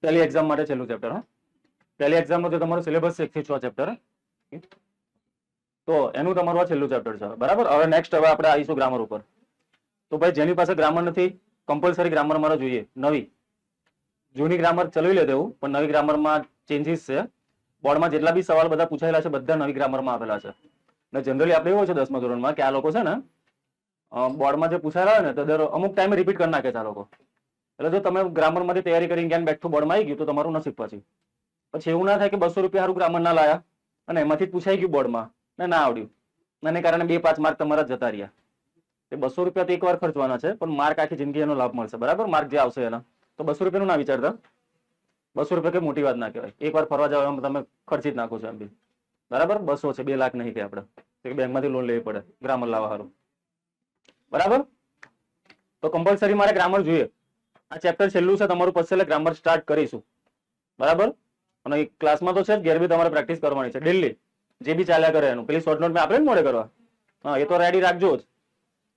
પહેલી એક્ઝામ માટે છેલ્લું ચેપ્ટર. હા, પહેલી એક્ઝામમાં જો તમારો સિલેબસ 1 થી 6 ચેપ્ટર, તો એનું તમારું આ છેલ્લું ચેપ્ટર છે. બરાબર. હવે નેક્સ્ટ હવે આપણે આવીશું ગ્રામર ઉપર. તો ભાઈ જેની પાસે ગ્રામર નથી, કમ્પલસરી ગ્રામર મારે જોઈએ નવી. જૂની ગ્રામર ચલાવી લે તેવું, પણ નવી ગ્રામરમાં ચેન્જીસ છે. બોર્ડમાં જેટલા બી સવાલ બધા પૂછાયેલા છે બધા નવી ગ્રામરમાં આપેલા છે. ને જનરલી આપણે એવું છે 10મા ધોરણમાં કે આ લોકો છે ને બોર્ડમાં જે પૂછાયેલા હોય ને તો દર અમુક ટાઈમે રિપીટ કરી નાખે છે આ લોકો. એટલે જો તમે ગ્રામરમાંથી તૈયારી કરીને જ્ઞાન બેઠું બોર્ડમાં આવી ગયું તો તમારું નસીબ પછી એવું ના થાય કે 200 રૂપિયા સારું ગ્રામર ના લાયા અને એમાંથી પૂછાઈ ગયું બોર્ડમાં ને ના આવડ્યું, એને કારણે 2-5 માર્ક તમારા જતા રહ્યા. એ 200 રૂપિયા તો એકવાર ખર્ચવાના છે, પણ માર્ક આખી જિંદગી એનો લાભ મળશે. બરાબર. માર્ક જે આવશે એના તો 200 રૂપિયાનું ના વિચારતા. 200 રૂપિયા કઈ મોટી વાત ના કહેવાય. એકવાર ફરવા જાવ એમ તમે ખર્ચી જ નાખો છો એમ બી. બરાબર. 200 છે, 2 લાખ નહીં કે આપણે બેંકમાંથી લોન લેવી પડે ગ્રામર લાવવા સારું. બરાબર. તો કમ્પલસરી મારે ગ્રામર જોઈએ. આ ચેપ્ટર છેલ્લું છે તમારું, પછી એટલે ગ્રામર સ્ટાર્ટ કરીશું. બરાબર. અને ક્લાસમાં તો છે જ, ઘેર બી તમારે પ્રેક્ટિસ કરવાની છે ડેલી. જે બી ચાલ્યા કરે એનું પેલી શોર્ટ નોટ મેં આપણે જ મોડે કરવા. હા, એ તો રેડી રાખજો જ.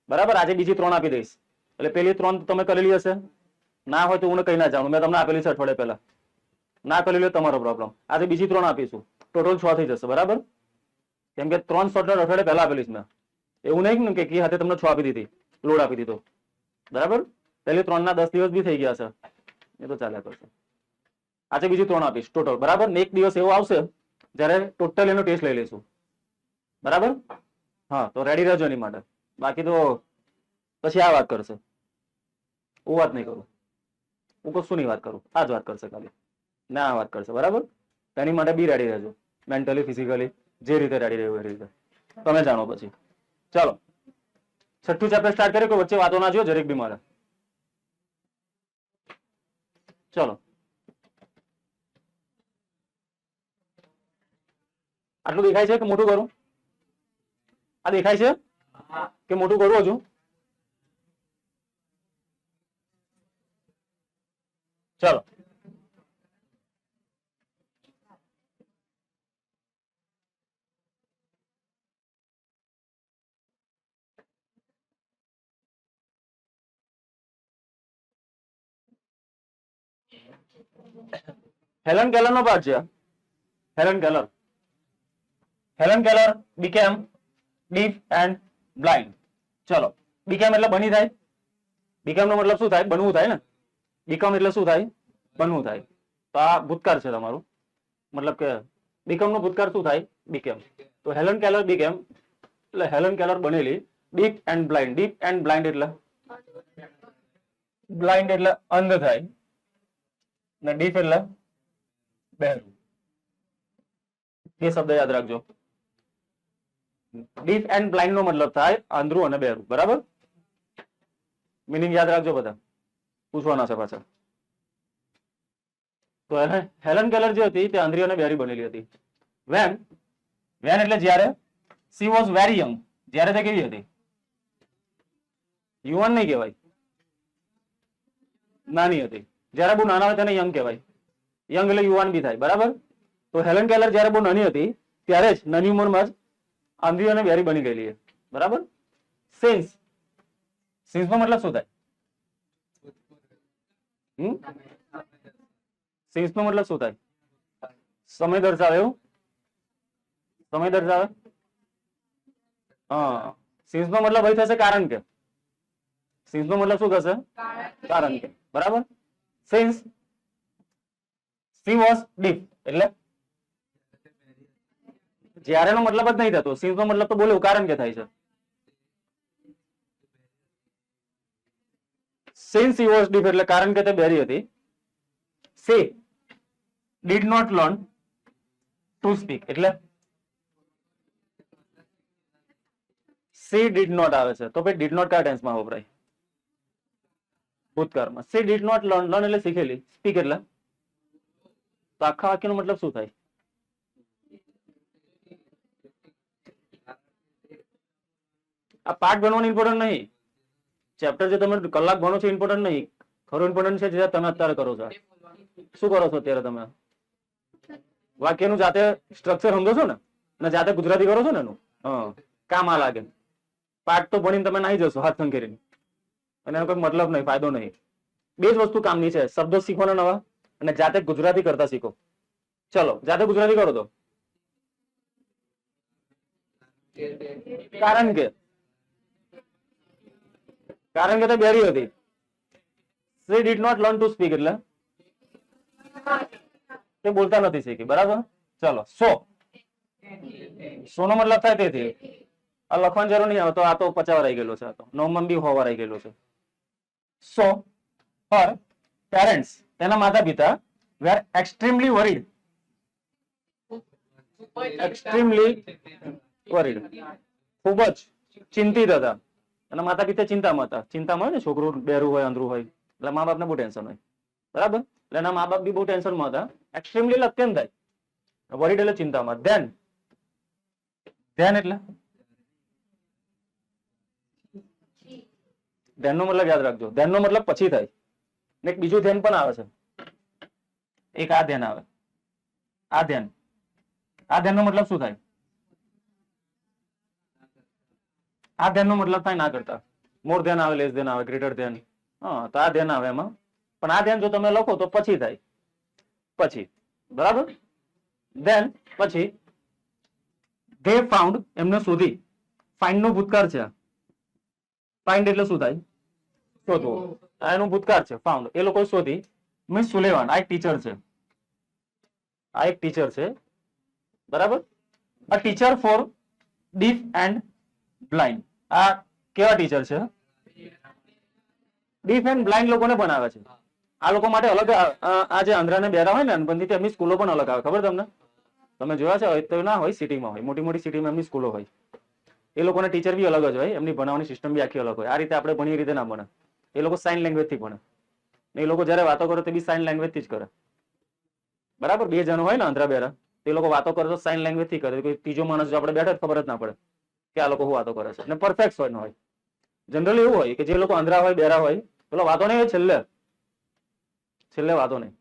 બરાબર. આજે બીજી 3 આપી દઈશ, એટલે પેલી 3 તમે કરેલી હશે. ના હોય તો હું કઈ ના જાણું, મેં તમને આપેલી છે અઠવાડિયા પહેલા. ના કરી લો તમારો પ્રોબ્લેમ. આજે બીજી 3 આપીશું, ટોટલ 6 થઈ જશે. બરાબર. કેમ કે 3 શોર્ટ નોટ અઠવાડિયા પહેલા આપેલી મેં. એવું નહીં કે કી હાથે તમને 6 આપી દીધી, લોડ આપી દીધો. બરાબર. પહેલી 3 ના 10 દિવસ બી થઈ ગયા છે, એ તો ચાલ્યા કરશે. આજે બીજી 3 આપીશ ટોટલ. બરાબર. ને એક દિવસ એવો આવશે જ્યારે ટોટલ એનો ટેસ્ટ લઈ લઈશું. બરાબર. હા, તો રેડી રહેજો એની માટે. બાકી તો પછી આ વાત કરશે. હું વાત નહીં કરું, હું કશું નહીં વાત કરું, આ જ વાત કરશે ખાલી. ના વાત કરશે. બરાબર. એની માટે બી રેડી રહેજો, મેન્ટલી ફિઝિકલી જે રીતે રેડી રહેવું એ રીતે તમે જાણો. પછી ચાલો 6થું ચેપ્ટર સ્ટાર્ટ કરીએ. કોઈ વચ્ચે વાતો ના જો જરીક બી મારે. ચલો આટલું દેખાય છે કે મોટું કરું? આ દેખાય છે કે મોટું કરું હજુ? ચલો હેલન કેલર નો પાઠ છે. Helen Keller. Helen Keller became deaf and blind. ચલો, બીકેમ એટલે બની થાય. બીકેમ નો મતલબ શું થાય? બનવું થાય ને. બીકમ એટલે શું થાય? બનવું થાય. તો આ ભૂતકાળ છે તમારું. મતલબ કે બીકમ નો ભૂતકાળ શું થાય? બીકેમ. તો હેલન કેલર બીકેમ એટલે હેલન કેલર બનેલી deaf and blind. Deaf and blind એટલે બ્લાઇન્ડ એટલે અંધ થાય ને ડીફ એટલે બહેરું. એ શબ્દ યાદ રાખજો. ડીફ એન્ડ બ્લાઇન્ડ નો મતલબ થાય આંધળું અને બહેરું. બરાબર. મિનિંગ યાદ રાખજો બધા, પૂછવાના છે પાછા. તો હેલન કેલર જે હતી તે આંધળી અને બહેરી બનેલી હતી. વેન એટલે જ્યારે સી વોઝ વેરી યંગ. જ્યારે તે કેવી હતી? યુવાન નહીં કહેવાય, નાની હતી. જ્યારે બહુ નાના હોય તેને યંગ કહેવાય. યંગ એટલે યુવાન બી થાય. બરાબર. તો હેલન કેલર જ્યારે બહુ નાની હતી ત્યારે જ નાની ઉંમરમાં જ આંધળી અને બહેરી બની ગયેલી. બરાબર. સિન્સ. સિન્સ નો મતલબ શું થાય? સિન્સ નો મતલબ શું થાય? સમય દર્શાવે. એવું સમય દર્શાવે. હા, સિન્સ નો મતલબ અહીં થશે કારણ કે. સિન્સ નો મતલબ શું થશે? કારણ કે. બરાબર. સિન્સ સી વોઝ ડીફ એટલે જ્યારે નો મતલબ જ નહીં થતો. સિન્સ નો મતલબ તો બોલ્યું કારણ કે થાય છે. સિન્સ he was deaf એટલે કારણ કે તે બહેરી હતી. she did not learn to speak એટલે she did not આવે છે તો ભાઈ did not કયા ટેન્સમાં વપરાય? ભૂતકાળમાં. she did not learn. learn એટલે શીખેલી. speak એટલે તો આખા વાક્યનો મતલબ શું થાય? આ પાઠ ભણવાનું ઇમ્પોર્ટન્ટ નહીં. ચેપ્ટર જે તમે કલાક ભણો છો ઇમ્પોર્ટન્ટ નહીં. ખરું ઇમ્પોર્ટન્ટ છે જે તમે અત્યારે કરો છો. શું કરો છો અત્યારે તમે? વાક્યનું જાતે સ્ટ્રક્ચર સમજો છો ને, અને જાતે ગુજરાતી કરો છો ને એનું. હા, કામ આ લાગે. પાઠ તો ભણીને તમે નાહી જશો હાથ ખંખેરીને, અને એનો કોઈ મતલબ નહીં, ફાયદો નહીં. બે જ વસ્તુ કામની છે, શબ્દો શીખવાના નવા અને જાતે ગુજરાતી કરતા શીખો. ચલો જાતે ગુજરાતી કરો તો. કારણ કે તે બેરી હતી. she did not learn to speak એટલે તે બોલતા નથી શીખી. બરાબર. ચલો સો નો મતલબ થાય તેથી. આ લખવાની જરૂર નહીં આવે તો આ તો 50 વાર આવી ગયેલો છે. આ તો નવમન બી 100 વાર આવી ગયેલો છે. સો her parents તેના માતા પિતા were extremely worried. extremely worried ખૂબ જ ચિંતિત હતા. અને માતા પિતા ચિંતામાં હતા. ચિંતામાં હોય ને છોકરું બેરું હોય અંદરું હોય એટલે મા બાપને બહુ ટેન્શન હોય. બરાબર. એટલે એના મા બાપ બી બહુ ટેન્શનમાં હતા. એક્સ્ટ્રીમલી એટલે અત્યંત થાય. વરીડ એટલે ચિંતામાં. ધેન એટલે ધ્યાન નો મતલબ યાદ રાખજો. ધ્યાન નો મતલબ પછી થાય. ને એક બીજું ધ્યાન પણ આવે છે. એક આ ધ્યાન આવે. આ ધ્યાન નો મતલબ શું થાય? આ ધ્યાન નો મતલબ થાય ના કરતા. મોર ધ્યાન આવે, લેસ ધ્યાન આવે, ગ્રેટર ધ્યાન. હા તો આ ધ્યાન આવે એમાં. પણ આ ધ્યાન જો તમે લખો તો પછી થાય. પછી. બરાબર. ધેન પછી they found એમને શોધી. ફાઇન્ડ નો ભૂતકાળ છે. ફાઇન્ડ એટલે શું થાય? શોધવું. એનું ભૂતકાળ છે ફાઉન્ડ. એ લોકો શોધી. મીન્સ સુલેવાન આ એક ટીચર છે. આ એક ટીચર છે. બરાબર. A teacher four deaf and blind. આ કેવા ટીચર છે? ડીફ એન્ડ બ્લાઇન્ડ લોકોને બનાવે છે. આ લોકો માટે અલગ આ જે આંધ્રા ને બેરા હોય ને અનબંધિત એમની સ્કૂલો પણ અલગ આવે. ખબર તમને? તમે જોયા છે તો ના હોય. સિટીમાં હોય. મોટી મોટી સિટીમાં એમની સ્કૂલો હોય. એ લોકોના ટીચર બી અલગ જ હોય. એમની ભણાવવાની સિસ્ટમ બી આખી અલગ હોય. આ રીતે આપણે ભણીએ રીતે ના ભણે. એ લોકો સાઇન લેંગ્વેજ થી ભણે. એ લોકો જયારે વાતો કરે તે બી સાઇન લેંગ્વેજ થી જ કરે. બરાબર. બે જણ હોય ને આંધ્રા બેરા એ લોકો વાતો કરે તો સાઇન લેંગ્વેજ થી કરે. કોઈ ત્રીજો માણસ જો આપણે બેઠા ખબર જ ના પડે કે આ લોકો શું વાતો કરે છે. અને પરફેક્ટ હોય. જનરલી એવું હોય કે જે લોકો આંધ્રા હોય બેરા હોય પેલો વાતો નહીં હોય છેલ્લે વાતો નહીં.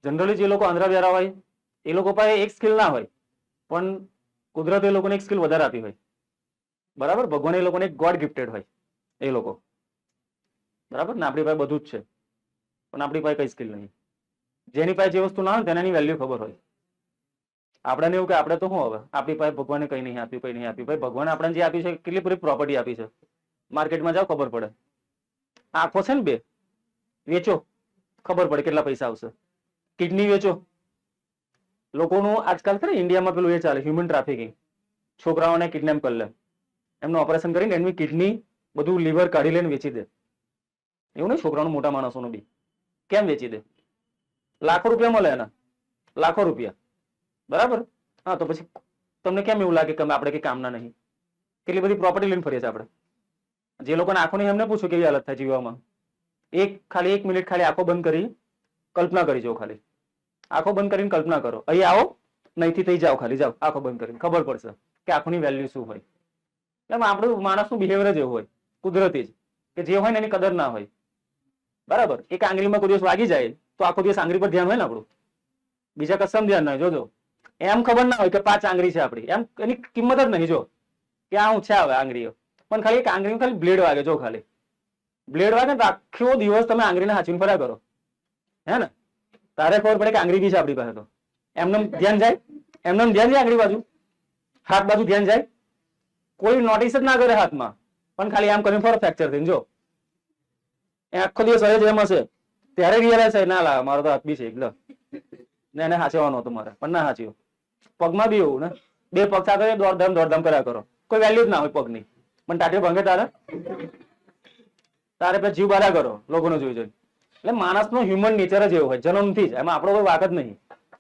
જનરલી જે લોકો આંધ્રા બેરા હોય એ લોકો પાસે એક સ્કિલ ના હોય પણ કુદરતે એ લોકોને એક સ્કિલ વધારે આપી હોય. બરાબર. ભગવાન એ લોકોને ગોડ ગિફ્ટેડ હોય એ લોકો. બરાબર ને આપણી પાસે બધું જ છે પણ આપણી પાસે કઈ સ્કિલ નહીં. જેની પાસે જે વસ્તુ ના હોય તેનાની વેલ્યુ ખબર હોય. આપણે એવું કે આપણે તો શું હવે આપણી પાસે ભગવાને કઈ નહીં આપ્યું, કઈ નહીં આપ્યું. ભાઈ ભગવાને આપણને જે આપ્યું છે કેટલી બધી પ્રોપર્ટી આપી છે. માર્કેટમાં જાઓ ખબર પડે. આંખો છે ને બે વેચો ખબર પડે કેટલા પૈસા આવશે. કિડની વેચો. લોકોનું આજકાલ છે ને ઇન્ડિયામાં પેલું એ ચાલે હ્યુમન ટ્રાફિકિંગ. છોકરાઓને કિડનેપ કરી લે. એમનું ઓપરેશન કરીને એમની કિડની બધું લીવર કાઢી લઈને વેચી દે. એવું નહીં છોકરાઓનું મોટા માણસોનું બી. કેમ વેચી દે? લાખો રૂપિયા મળે એના. લાખો રૂપિયા. બરાબર. હા તો પછી તમને કેમ એવું લાગે કે આપણે કઈ કામના નહીં? કેટલી બધી પ્રોપર્ટી લઈને ફરીએ છીએ આપણે. જે લોકોને આંખો નહીં એમને પૂછું કેવી હાલત થાય જીવવામાં. ખાલી 1 મિનિટ ખાલી આંખો બંધ કરી કલ્પના કરી જાઓ. ખાલી આંખો બંધ કરીને કલ્પના કરો. અહીં આવો નહીંથી થઈ જાઓ. ખાલી જાઓ આંખો બંધ કરીને ખબર પડશે કે આંખોની વેલ્યુ શું હોય. એમ આપણું માણસનું બિહેવિયર જ એવું હોય કુદરતી જ કે જે હોય ને એની કદર ના હોય. બરાબર. એક આંગળીમાં કોઈ દિવસ વાગી જાય તો આખો દિવસ આંગળી પર ધ્યાન હોય ને આપણું. બીજા કસમ ધ્યાન ના જોજો. એમ ખબર ના હોય કે 5 આંગળી છે આપણી. એમ એની કિંમત જ નહીં. જો કે આ હું છે હવે આંગળીઓ પણ ખાલી એક આંગળીમાં ખાલી બ્લેડ વાગે. જો ખાલી બ્લેડ વાગે ને આખો દિવસ તમે આંગળીને હાચવીને ફર્યા કરો. હે ને તારે ખબર પડે કે આંગળી બી છે આપણી પાસે. તો એમને ધ્યાન જાય. એમને ધ્યાન જાય આંગળી બાજુ હાથ બાજુ ધ્યાન જાય. કોઈ નોટિસ જ ના કરે હાથમાં પણ ખાલી આમ કરીને ફરો ફ્રેક્ચર થઈને. જો એ આખો દિવસ હવે જેમ હશે ત્યારે રિયલાઇઝ થાય ના લા મારો તો હાથ બી છે એકદમ ને એને હાચવાનો હતો મારે પણ ના હાચ્યો. પગમાં બી એવું ને 2 પગ સાથે દોડધામ કર્યા કરો. કોઈ વેલ્યુ જ ના હોય પગની પણ ટાટીઓ ભાંગે તારે પછી જીવ બારા કરો લોકોને જોઈ જોઈ. એટલે માણસનો હ્યુમન નેચર જ એવું હોય જન્મથી જ. એમાં આપણો કોઈ વાક જ નહીં.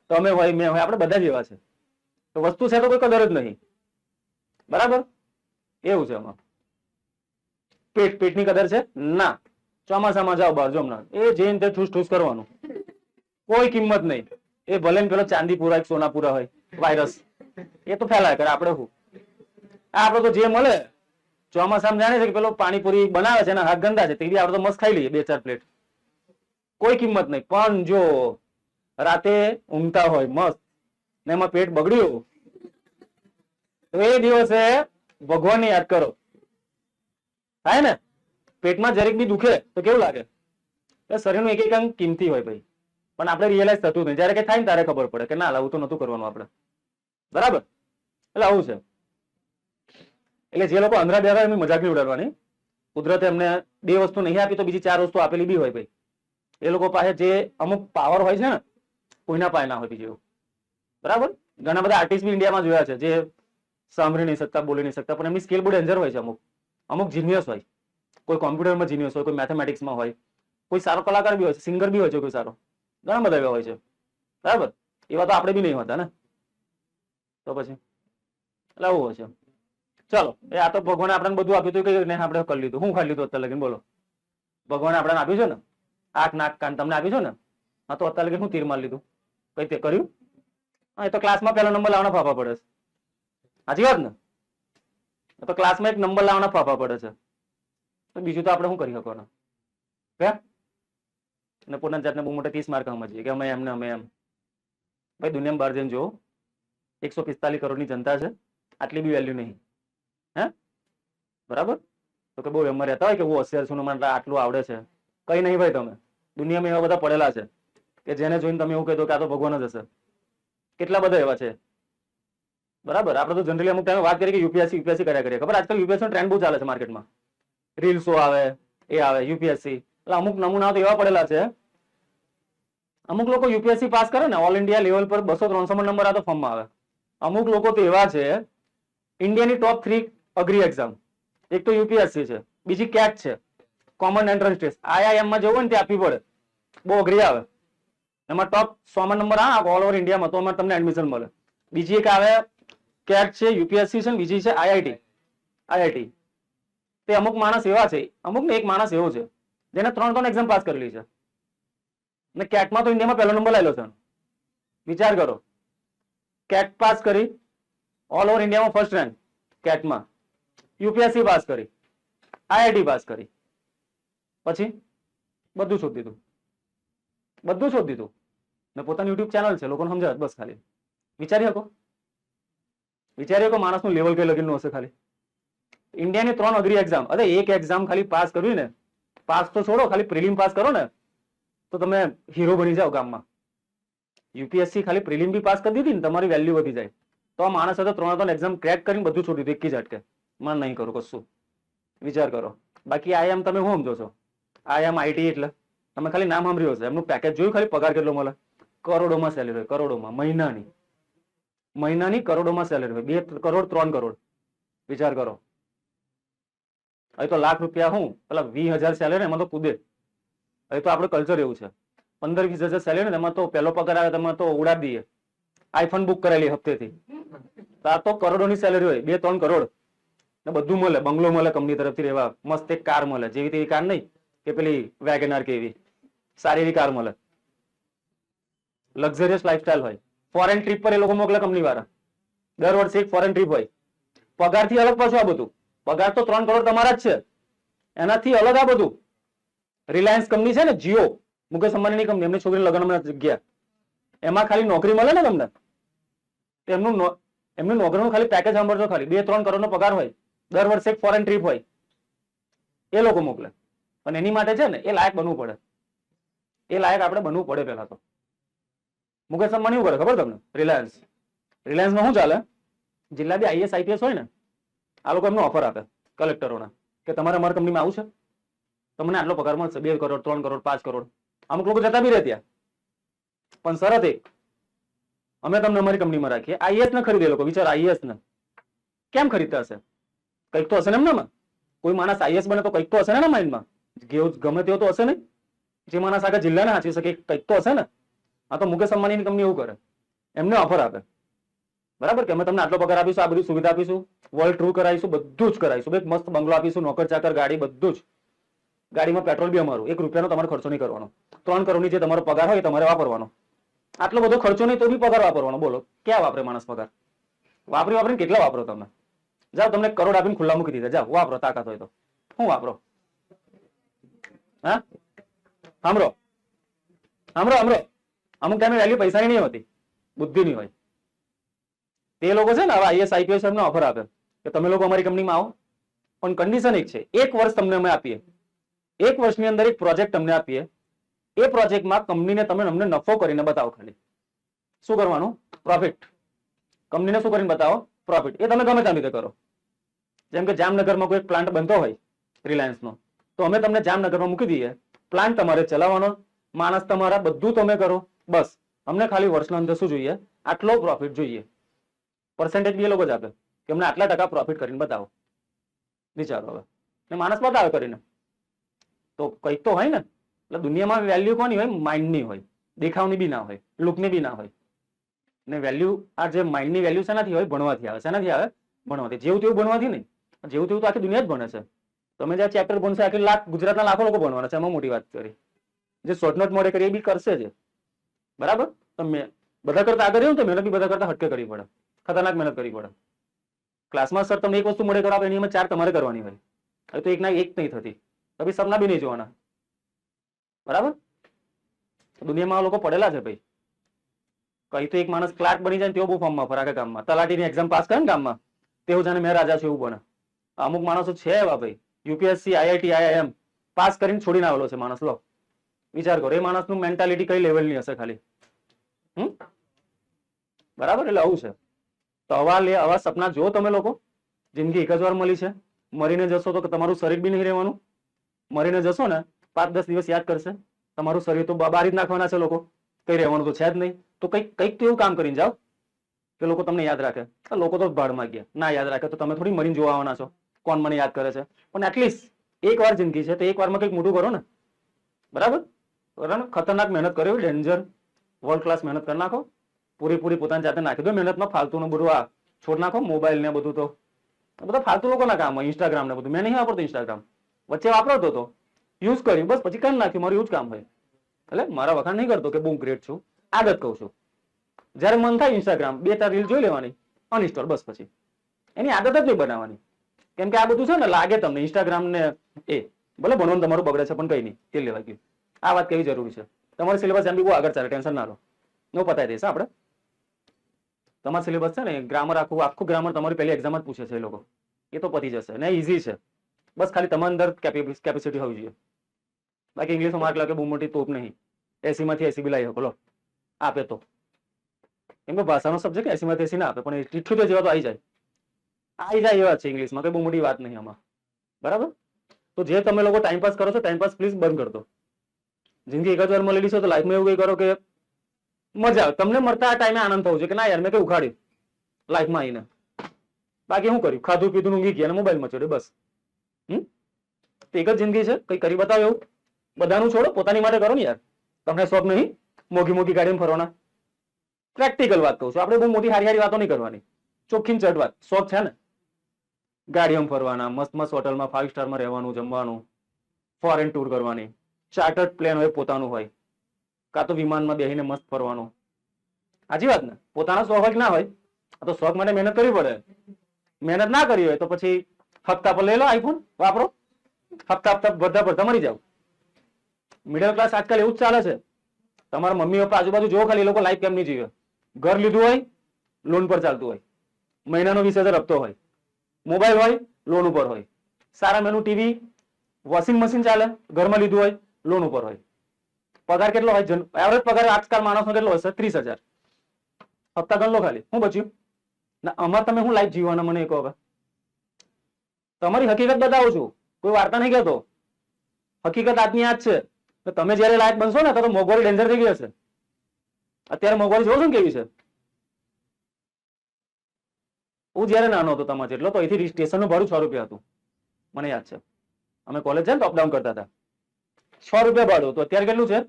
તમે હોય મેં હોય આપણે બધા જ એવા છે. તો વસ્તુ છે તો કોઈ કદર જ નહીં. બરાબર. એવું છે એમાં. પેટની કદર છે ના. ચોમાસામાં જાઓ બહાર જો હમણાં એ જઈને તે ઠૂસ ઠૂસ કરવાનું. કોઈ કિંમત નહીં. એ ભલે ને પેલો ચાંદીપુરા એક સોનાપુરા હોય વાયરસ એ તો ફેલાય કરે. આપણે શું આપણે તો જે મળે ચોમાસામાં જાણે છે કે પેલો પાણીપુરી બનાવે છે એના હાથ ગંદા છે તે બી આપણે તો મસ્ત ખાઈ લઈએ 2-4 પ્લેટ. કોઈ કિંમત નહીં. પણ જો રાતે ઊંઘતા હોય મસ્ત ને એમાં પેટ બગડ્યું તો એ દિવસે ભગવાનને યાદ કરો. થાય ને પેટમાં જરીક બી દુખે તો કેવું લાગે? શરીરનું એક એક અંગ કિંમતી હોય ભાઈ. પણ આપણે રિયલાઇઝ થતું નહીં. જયારે કઈ થાય ને ત્યારે ખબર પડે કે ના આવું તો નતું કરવાનું આપણે. બરાબર, એટલે આવું છે. એટલે જે લોકો અંધરા બેરા એમની મજાક નહીં ઉડાડવાની. કુદરતે એમને 2 વસ્તુ નહીં આપી તો બીજી 4 વસ્તુ આપેલી બી હોય ભાઈ. એ લોકો પાસે જે અમુક પાવર હોય છે ને કોઈના પાસે ના હોય બીજું એવું. બરાબર, ઘણા બધા આર્ટિસ્ટ બી ઇન્ડિયામાં જોયા છે જે સાંભળી નહીં શકતા, બોલી નહીં શકતા, પણ એમની સ્કિલ બહુ ડેન્જર હોય છે. અમુક જીનિયસ હોય, કોઈ કોમ્પ્યુટરમાં જીનિયસ હોય, કોઈ મેથેમેટિક્સમાં હોય, કોઈ સારો કલાકાર બી હોય છે, સિંગર બી હોય છે કોઈ સારો, ઘણા બધા એવા હોય છે. બરાબર, એવા તો આપણે બી નહીં હોતા ને. તો પછી એટલે આવું હોય છે. ચાલો, એ આ તો ભગવાને આપણને બધું આપ્યું હતું કે આપણે કરી લીધું. શું ખાઈ લીધું અત્યારે લગીને બોલો? ભગવાને આપણને આપ્યું છે ને, આંખ નાક કાન તમને આપ્યું છે ને. હા, તો અત્યારે લગીને શું તીર મારી લીધું? કઈ તે કર્યું? હા, એ તો ક્લાસમાં પહેલો નંબર લાવવાના ફાફા પડે છે. સાચી વાત ને? તો ક્લાસમાં એક નંબર લાવવાના ફાફા પડે છે. તો બીજું તો આપણે શું કરી શકવાના? અને પોતાની જાતને બહુ મોટા 30 માર્ક સમજીએ કે અમે એમને અમે એમ. ભાઈ દુનિયામાં બહાર જઈને જુઓ, 145 કરોડની જનતા છે, આટલી બી વેલ્યુ નહીં. હે બરાબર? તો કે બહુ એમાં રહેતા હોય કે હું હોશિયાર છું, મને આટલું આવડે છે. કઈ નહીં ભાઈ, તમે દુનિયામાં એવા બધા પડેલા છે કે જેને જોઈને તમે એવું કહી દો કે આ તો ભગવાન જ હશે. કેટલા બધા એવા છે. બરાબર, આપણે તો જનરલી અમુક ટાઈમે વાત કરીએ કે યુપીએસસી કર્યા કરીએ. ખબર આજકાલ યુપીએસસી ટ્રેન્ડ બહુ ચાલે છે માર્કેટમાં. રીલ્સો આવે, એ આવે યુપીએસસી. એટલે અમુક નમૂના તો એવા પડેલા છે. અમુક લોકો યુપીએસસી પાસ કરે ને ઓલ ઇન્ડિયા લેવલ પર 200-300 નંબર આ તો ફોર્મમાં આવે. અમુક લોકો તો એવા છે, ઇન્ડિયાની ટોપ 3 અગ્રી એક્ઝામ, એક તો યુપીએસસી છે, બીજી કેટ છે, કોમન એન્ટ્રન્સ ટેસ્ટ. IIM માં જવું ને તે આપવી પડે, બહુ અઘરી આવે. એમાં ટોપ 100 નંબર આ ઓલ ઓવર ઇન્ડિયામાં તો એમાં તમને એડમિશન મળે. બીજી એક આવે કેટ છે, યુપીએસસી છે, બીજી છે આઈઆઈટી. તે અમુક માણસ એવા છે, અમુક ને એક માણસ એવો છે જેને 3 એક્ઝામ પાસ કરેલી છે ને કેટમાં તો ઇન્ડિયામાં પહેલો નંબર લાવેલો છે. વિચાર કરો, કેટ પાસ કરી, ઓલ ઓવર ઇન્ડિયામાં ફર્સ્ટ રેન્ક કેટમાં, યુપીએસસી પાસ કરી, આઈઆઈટી પાસ કરી, પછી બધું છોડી દીધું. ને પોતાની યુટ્યુબ ચેનલ છે, લોકોને સમજાવે બસ ખાલી. વિચારી શકો માણસનું લેવલ કઈ લગીનું હશે. ખાલી ઇન્ડિયાની 3 અઘરી એક્ઝામ, અરે એક એક્ઝામ ખાલી પાસ કરવી ને, પાસ તો છોડો, ખાલી પ્રિલિમ પાસ કરો ને તો તમે હીરો બની જાઓ ગામમાં. યુપીએસસી ખાલી પ્રિલિમ બી પાસ કરી દીધી ને તમારી વેલ્યુ વધી જાય. તો આ માણસે તો 3 એક્ઝામ ક્રેક કરીને બધું છોડી દીધું એક જ ઝટકે. મને નહીં કરું કશું. વિચાર કરો. બાકી આઈએમ તમે શું સમજો છો? આઈએમ આઈટી એટલે તમે ખાલી નામ સાંભળ્યું હશે. એમનું પેકેજ જોયું, ખાલી પગાર કેટલો મળે? કરોડોમાં સેલેરી હોય, કરોડોમાં. મહિનાની કરોડોમાં સેલેરી હોય. 2 કરોડ 3 કરોડ. વિચાર કરો. હવે તો લાખ રૂપિયા હું પેલા 20,000 સેલેરી એમાં તો કૂદે. હવે તો આપણે કલ્ચર એવું છે, 15-20 હજાર સેલેરી ને એમાં તો પહેલો પગાર આવે તેમાં તો ઉડાડી દઈએ. આઈફોન બુક કરેલી હપ્તેથી. આ તો કરોડોની સેલેરી હોય, 2-3 કરોડ ને બધું મળે. બંગલો મળે કંપની તરફથી રહેવા, મસ્ત એક કાર મળે, જેવી તેવી કાર નહીં કે પેલી વેગેનાર કે એવી, સારી એવી કાર મળે. લક્ઝરિયસ લાઈફસ્ટાઈલ હોય. ફોરેન ટ્રીપ પર એ લોકો મોકલે કંપની વાળા. દર વર્ષે એક ફોરેન ટ્રીપ હોય. પગારથી અલગ પાછું આ બધું. પગાર તો 3 કરોડ તમારા જ છે, એનાથી અલગ આ બધું. રિલાયન્સ કંપની છે ને, જીઓ, મુકેશ અંબાણીની કંપની, એમની છોકરીને લગ્નમાં જગ્યા, એમાં ખાલી નોકરી મળે ને તમને, એમનું નોકરીનું ખાલી પેકેજ સાંભળજો, ખાલી 2-3 કરોડનો પગાર હોય. દર વર્ષે એક ફોરેન ટ્રીપ હોય, એ લોકો મોકલે. પણ એની માટે છે ને એ લાયક બનવું પડે. એ લાયક આપણે બનવું પડે પહેલા તો. મુકેશ અંબાણી શું કરે ખબર તમને? રિલાયન્સમાં શું ચાલે? જેટલા બી આઈએસ આઈપીએસ હોય ને, આ લોકો એમનો ઓફર આપે કલેક્ટરોના કે તમારે અમારી કંપનીમાં આવું છે, તમને આટલો પગાર મળશે, 2 કરોડ 3 કરોડ 5 કરોડ. અમુક લોકો જતા બી રહે ત્યાં, પણ શરત એક, અમે તમને અમારી કંપનીમાં રાખીએ. આઈએસ ને ખરીદે લોકો. વિચાર, આઈએસ ને કેમ ખરીદતા હશે? કંઈક તો હશે ને એમનામાં. કોઈ માણસ આઈએસ બને તો કંઈક તો હશે ને માઇન્ડમાં, ગમે તેવો તો હશે ને. જે માણસ આખા જિલ્લાને હાંચી શકે કંઈક તો હશે ને. આ તો મુકેશ અંબાણીની કંપની એવું કરે, એમને ઓફર આપે, બરાબર, કે અમે તમને આટલો પગાર આપીશું, આ બધી સુવિધા આપીશું, વર્લ્ડ ટૂર કરાવીશું, બધું જ કરાવીશું, એક મસ્ત બંગલો આપીશું, નોકર ચાકર ગાડી, બધું જ. ગાડીમાં પેટ્રોલ બી અમારું, 1 રૂપિયાનો તમારે ખર્ચો નહીં કરવાનો. 3 કરોડની જે તમારો પગાર હોય તમારે વાપરવાનો. આટલો બધો ખર્ચો નહીં તો બી પગાર વાપરવાનો. બોલો ક્યાં વાપરે માણસ પગાર? વાપરીને કેટલા વાપરો તમે? જાઓ, તમને કરોડ આપીને ખુલ્લા મૂકી દીધા, જાઓ વાપરો, તાકાત હોય તો. શું વાપરો? હા, સાંભળો, અમુક ટાઈમે વેલ્યુ પૈસાની નહીં હોતી, બુદ્ધિની હોય. તે લોકો છે ને હવે આઈએસ આઈપીએસ એમને ઓફર આપે કે તમે લોકો અમારી કંપનીમાં આવો, પણ કન્ડિશન એક છે, 1 વર્ષ તમને અમે આપીએ, 1 વર્ષની અંદર એક પ્રોજેક્ટ તમને આપીએ, એ પ્રોજેક્ટમાં કંપનીને તમે અમને નફો કરીને બતાવો. ખાલી શું કરવાનું? પ્રોફિટ. કંપનીને શું કરીને બતાવો? પ્રોફિટ. એ તમે ગમે ત્યાં રીતે કરો. જેમ કે જામનગરમાં કોઈ પ્લાન્ટ બનતો હોય રિલાયન્સનો, તો અમે તમને જામનગરમાં મૂકી દઈએ, પ્લાન્ટ તમારે ચલાવવાનો, માણસ તમારા, બધું તમે કરો. બસ અમને ખાલી વર્ષના અંદર શું જોઈએ? આટલો પ્રોફિટ જોઈએ. પર્સન્ટેજ બી એ લોકો જ આપે કે અમને આટલા ટકા પ્રોફિટ કરીને બતાવો. વિચારો હવે. ને માણસ બતાવે કરીને તો કંઈક તો હોય ને. એટલે દુનિયામાં વેલ્યુ કોની હોય? માઇન્ડની હોય. દેખાવની બી ના હોય, લુકની બી ના હોય. ને વેલ્યુ, આ જે માઇન્ડની વેલ્યુ શેનાથી હોય? ભણવાથી આવે. શેનાથી આવે? ભણવાથી. જેવું તેવું ભણવાથી નહીં. જેવું તેવું તો આખી દુનિયા જ ભણે છે. તમે જે ચેપ્ટર ભણશો આખી ગુજરાતના લાખો લોકો ભણવાના છે. એમાં મોટી વાત કરી. જે શોર્ટનોટ મોડે કરી એ બી કરશે જ. બરાબર? તમે બધા કરતા આગળ રહ્યું તો મહેનત બી બધા કરતા હટકે કરવી પડે. ખતરનાક મહેનત કરવી પડે. ક્લાસમાં સર તમને એક વસ્તુ મોડે કરો, એની 4 તમારે કરવાની હોય. હવે તો એક ના એક નહીં થતી. તો સપના બી નહીં જોવાના. બરાબર? દુનિયામાં લોકો પડેલા છે ભાઈ. કઈ તો એક માણસ ક્લાર્ક બની જાય તેઓ બહુ ફોર્મમાં ફરાકે ગામમાં. તલાટીની એક્ઝામ પાસ કરે ને ગામમાં, તેવું જાણે મેં રાજા છું એવું બને. અમુક માણસો છે એવા ભાઈ. યુપીએસસી, આઈઆઈટી, આઈઆઈએમ પાસ કરીને છોડીને આવેલો છે માણસ. લો વિચાર કરો, એ માણસનું મેન્ટાલિટી કઈ લેવલની હશે ખાલી. બરાબર? એટલે આવું છે. તો આવા સપના જો તમે લોકો. જિંદગી એક જ વાર મળી છે. મરીને જશો તો તમારું શરીર બી નહીં રહેવાનું. મરીને જશો ને 5-10 દિવસ યાદ કરશે. તમારું શરીર તો બારી જ નાખવાના છે લોકો. કઈ રહેવાનું તો છે જ નહીં. તો કંઈક તો એવું કામ કરીને જાઓ કે લોકો તમને યાદ રાખે. લોકો તો ભાડમાં ગયા. ના યાદ રાખે તો તમે થોડી મરીને જોવા આવવાના છો. કોણ મને યાદ કરે છે? પણ એટલીસ્ટ એક વાર જિંદગી છે તો એક વારમાં કંઈક મોટું કરો ને. બરાબર? બરાબર? ખતરનાક મહેનત કરો. ડેન્જર વર્લ્ડ ક્લાસ મહેનત કરી નાખો. પૂરી પોતાની જાતે નાખી દો મહેનતમાં. ફાલતુનું બધું આ છોડ નાખો. મોબાઈલ ને બધું તો બધા ફાલતુ લોકોના કામ હોય. ઇન્સ્ટાગ્રામ ને બધું મેં નહીં વાપરતો. ઇન્સ્ટાગ્રામ વચ્ચે વાપરતો હતો, યુઝ કર્યું, બસ પછી કરી નાખ્યું. મારું એવું જ કામ હોય. એટલે મારા વખાણ નહીં કરતો કે બહુ ગ્રેટ છું. આદત કહું છું. જયારે મન થાય ઇન્સ્ટાગ્રામ 2-4 રીલ જોઈ લેવાની, અનઇન્સ્ટોલ. બસ પછી એની આદત જ નહીં બનાવવાની. કેમ કે આ બધું છે ને, લાગે તમને ઇન્સ્ટાગ્રામ ને એ ભલે ભણવાનું તમારું બગડે છે પણ કઈ નહીં, તે લેવા ગયું. આ વાત કેવી જરૂરી છે. તમારું સિલેબસ એમ બી બહુ આગળ ચાલે. ટેન્શન ના લો. હું પતાવી દઈશ. આપણે તમારું સિલેબસ છે ને, ગ્રામર આખું ગ્રામર તમારી પહેલી એક્ઝામ જ પૂછે છે એ લોકો. એ તો પતી જશે ને, ઈઝી છે. બસ ખાલી તમારી અંદર કેપેસિટી હોવી જોઈએ. બાકી ઇંગ્લિશમાં માર્ક લાગે બહુ મોટી તોપ નહીં. 80 માંથી 80 બી લાવી શકો. લો આપે તો. કેમ કે ભાષાનો સબ્જેક્ટ 80 માંથી 80 ના આપે, પણ 78 જેવા તો આવી જાય એવા છે ઇંગ્લિશમાં. કઈ બહુ મોટી વાત નહીં આમાં. બરાબર? તો જે તમે લોકો ટાઈમપાસ કરો છો, ટાઈમપાસ પ્લીઝ બંધ કરી દો. જિંદગી એક જ વાર મળેલી છે તો લાઈફમાં એવું કઈ કરો કે મજા આવે. તમને મળતા આ ટાઈમે આનંદ થવો જોઈએ કે ના યાર મેં કઈ ઉખાડ્યું લાઈફમાં આવીને. બાકી શું કર્યું? ખાધું પીધું, ઊંઘી ગયા અને મોબાઈલ મચોડ્યો. બસ. એક જ જિંદગી છે. કઈ કરી બતાવો એવું. બધાનું છોડો, પોતાની માટે કરો ને યાર. તમને શોખ નહીં મોઘી ગાડીમાં ફરવાના? પ્રેક્ટિકલ વાત કહું છું. આપણે બહુ મોટી હારી વાતો નહીં કરવાની. ચોખ્ખી ચટ વાત. શોખ છે ને ગાડીમાં ફરવાના, મસ્ત હોટલમાં 5 સ્ટારમાં રહેવાનું, જમવાનું, ફોરેન ટૂર કરવાની, ચાર્ટર્ડ પ્લેન હોય પોતાનું હોય, કાં તો વિમાનમાં બેસીને મસ્ત ફરવાનું. સાચી વાત ને? પોતાના શોખ હોય ના હોય તો શોખ માટે મહેનત કરવી પડે. મહેનત ના કરી હોય તો પછી હપ્તા પર લઈ લો આઈફોન, વાપરો. હપ્તા ભરતા મરી જાવ. મિડલ ક્લાસ આજકાલ એવું જ ચાલે છે. તમારા મમ્મી પપ્પા આજુબાજુ જો ખાલી, લોકો લાઈફ કેમ નહીં જીવે. ઘર લીધું હોય, લોન પર ચાલતું હોય, મહિનાનો 20,000 હપ્તો હોય, મોબાઈલ હોય, લોન ઉપર હોય, સારા મેનું ટીવી, વોશિંગ મશીન ચાલે, ઘરમાં લીધું હોય, લોન ઉપર હોય. પગાર કેટલો હોય? એવરેજ પગાર આજકાલ માણસનો કેટલો હશે? 30,000. હપ્તા ગણ લો ખાલી. શું બચ્યું? ના અમાર તમે શું લાઈફ જીવવાના મને એ કહો. હવે તમારી હકીકત બતાવું છું, કોઈ વાર્તા નહીં કહેતો. હકીકત આજની આજ છે. તમે જયારે લાયક બનશો ને તો મોંઘવારી ડેન્જર થઈ ગઈ હશે. અત્યારે મોંઘવારી જોશો ને કેવી છે. હું જયારે નાનો હતો તમારે જેટલો, તો અહીંથી સ્ટેશનનું ભાડું 6 રૂપિયા હતું. મને યાદ છે. અમે કોલેજ છે ને અપડાઉન કરતા હતા. 6 રૂપિયા ભાડું હતું. અત્યારે કેટલું છે?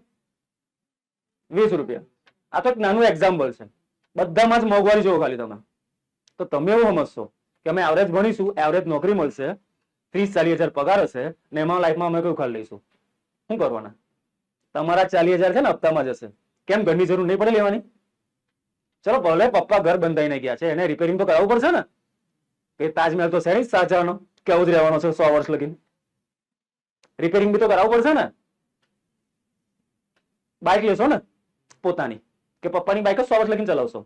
20 રૂપિયા. આ તો એક નાનું એક્ઝામ્પલ છે. બધામાં જ મોંઘવારી જોવો ખાલી તમે. તો તમે એવું સમજશો કે અમે એવરેજ ભણીશું, એવરેજ નોકરી મળશે, 30-40 હજાર પગાર હશે ને એમાં લાઈફમાં અમે કયું ઉખાડી લઈશું. શું કરવાના? તમારા 40 હજાર છે ને હપ્તામાં જશે. કેમ? ઘરની જરૂર નહીં પડે લેવાની? ચલો ભલે પપ્પા ઘર બંધાઈને ગયા છે, એને રિપેરિંગ તો કરાવવું પડશે ને. કે તાજમહેલ તો છે નહીં શાહજહાંનો, કેવું જ રહેવાનો છે 100 વર્ષ લગીને. રિપેરિંગ બી તો કરાવવું પડશે ને. બાઇક લેશો ને પોતાની, કે પપ્પાની બાઇક 100 વર્ષ લગીને ચલાવશો?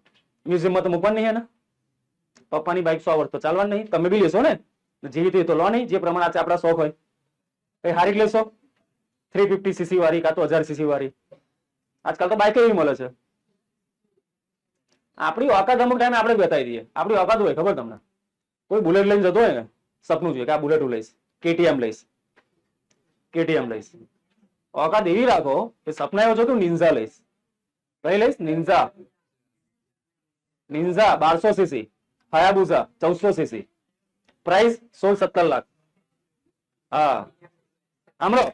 મ્યુઝિયમમાં તો મૂકવાની નહીં. એને પપ્પાની બાઇક 100 વર્ષ તો ચાલવાની નહીં. તમે બી લેશો ને, જેવી તો લો નહીં, જે પ્રમાણે આપણા શોખ હોય. કઈ હારી લેશો? 350cc વાળી કાં તો 1000cc વાળી. આજકાલ તો બાઇક એવી મળે છે. આપણી ઓકાત અમુક ટાઈમે આપણે બતાવી દઈએ. આપણી ઓકાત હોય ખબર તમને, કોઈ બુલેટ લઈને જતો હોય ને, સપનું જોઈએ કે આ બુલેટ હું લઈશ, કેટીએમ લઈશ, કેટીએમ લઈશ. ઓકાત એવી રાખો કે સપના એવો છો તું નિન્જા લઈશ. કઈ લઈશ? Ninja. Ninja 1200cc, હાયાબુઝા 1400cc, price 16-17 lakh. હા, આમરો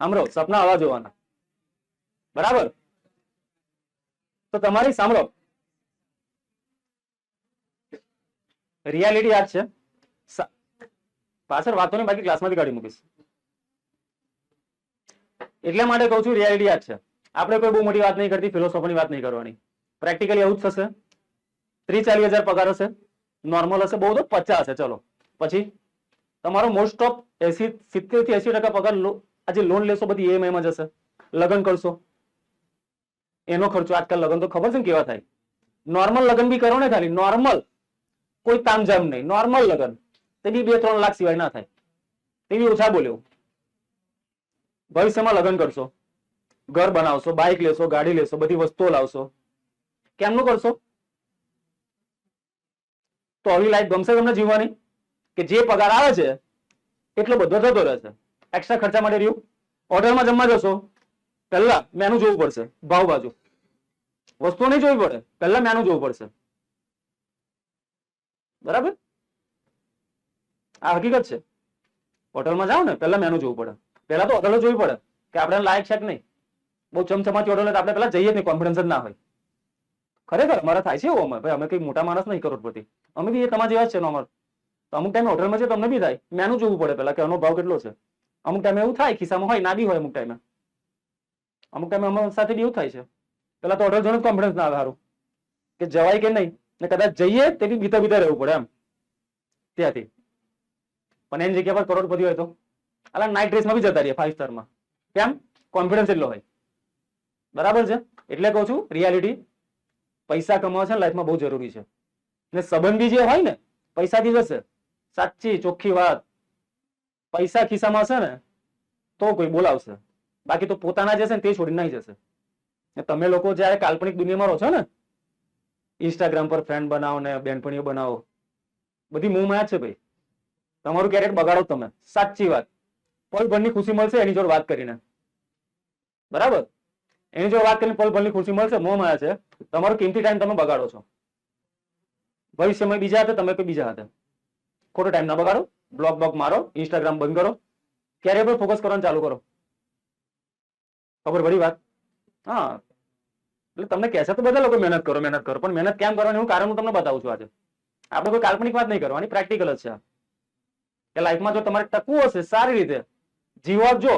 આમરો સપના આવા જોવાના. બરાબર? તો તમારી સાંભળો, રિયાલિટી આ છે. પાછળ વાતો ને બાકી ક્લાસમાંથી કાઢી મૂકીશ. એટલા માટે કહું છું રિયાલિટી આ છે. આપણે કોઈ બહુ મોટી વાત નહીં કરતી, ફિલોસોફીની વાત નહીં કરવાની. પ્રેક્ટિકલી એવું જ થશે. 30-40 હજાર પગાર હશે, નોર્મલ હશે, બહુ તો 50 હશે. ચલો પછી તમારો મોસ્ટ ઓફ 70 થી 80% પગાર આજે લોન લેશો બધી EMI માં જશે. લગ્ન કરશો એનો ખર્ચો. આજકાલ લગ્ન તો ખબર છે ને કેવા થાય. નોર્મલ લગ્ન બી કરો ને, ખાલી નોર્મલ, કોઈ તામઝામ નહીં, નોર્મલ લગ્ન, તે બી 2-3 લાખ સિવાય ના થાય. તે બી ઓછા બોલ્યો. ભવિષ્યમાં લગ્ન કરશો, ઘર બનાવશો, બાઇક લેશો, ગાડી લેશો, બધી વસ્તુઓ લાવશો, કેમનું કરશો? તો આવી લાઈફ ગમશે તમને જીવવાની કે જે પગાર આવે છે એટલો બધો થતો રહેશે? એક્સ્ટ્રા ખર્ચા માટે રહ્યું. હોટલમાં જમવા જશો, પહેલા મેનુ જોવું પડશે, ભાવ બાજુ વસ્તુઓ નહીં જોવી પડે, પહેલા મેનુ જોવું પડશે. બરાબર? આ હકીકત છે. હોટલમાં જાઓ ને પહેલા મેનુ જોવું પડે. પહેલા તો હોટલો જોવી પડે કે આપણે લાયક છે કે નહીં. બહુ ચમચમાતી હોટલ આપણે પહેલા જઈએ જ નહીં, કોન્ફિડન્સ જ ના હોય. ખરેખર અમારે થાય છે એવું. ભાઈ અમે કઈ મોટા માણસ નહીં, કરોડપતિ. અમે બી એ તમારા જેવા જ છે નોર્મલ. તો અમુક ટાઈમે હોટલમાં છે તમને બી થાય, મેનુ જોવું પડે પહેલા કે આનો ભાવ કેટલો છે. અમુક ટાઈમે એવું થાય, ખિસ્સામાં હોય ના બી હોય. અમુક ટાઈમે અમારી સાથે બી એવું થાય છે. પેલા તો હોટલ જોઈને કોન્ફિડન્સ ના આવે સારું કે જવાય કે નહીં, ને કદાચ જઈએ તે બી બીતા બીતા રહેવું પડે એમ ત્યાંથી. પણ એની જગ્યા પર કરોડપતિ હોય તો અલા નાઇટ ડ્રેસમાં બી જતા રહીએ 5 સ્ટારમાં. કેમ? કોન્ફિડન્સ એટલો હોય. બરાબર છે? એટલે કહું છું રિયાલિટી પૈસા કમાવા છે ને લાઈફમાં બહુ જરૂરી છે. ને સંબંધી જે હોય ને પૈસાથી જશે. સાચી ચોખ્ખી વાત. પૈસા ખિસ્સામાં હશે ને તો કોઈ બોલાવશે, બાકી તો પોતાના જશે ને તે છોડીને નહીં જશે. તમે લોકો જયારે કાલ્પનિક દુનિયામાં રહો છો ને, ઇન્સ્ટાગ્રામ પર ફ્રેન્ડ બનાવો ને બેનપણીઓ બનાવો, બધી મોહ માયા છે ભાઈ. તમારું કેરેટ બગાડો તમે. સાચી વાત. પલભરની ખુશી મળશે એની જોડે વાત કરીને. બરાબર? એની જોડે વાત કરીને પલભરની ખુશી મળશે, મોહ માયા છે. તમારો કિંમતી ટાઈમ તમે બગાડો છો. ભવિષ્યમાં બીજા હાથે, તમે કોઈ બીજા હાથે. ખોટો ટાઈમ ના બગાડો. બ્લોક મારો, ઇન્સ્ટાગ્રામ બંધ કરો, ક્યારે પર ફોકસ કરવાનું ચાલુ કરો. ખબર પડી વાત? હા, એટલે તમને કહેશે તો બધા લોકો મહેનત કરો, પણ મહેનત કેમ કરવાની હું કારણ હું તમને બતાવું છું આજે. આપણે કોઈ કાલ્પનિક વાત નહીં કરવાની, પ્રેક્ટિકલ જ છે. કે લાઈફમાં જો તમારે ટકવું હશે સારી રીતે જીવવા, જો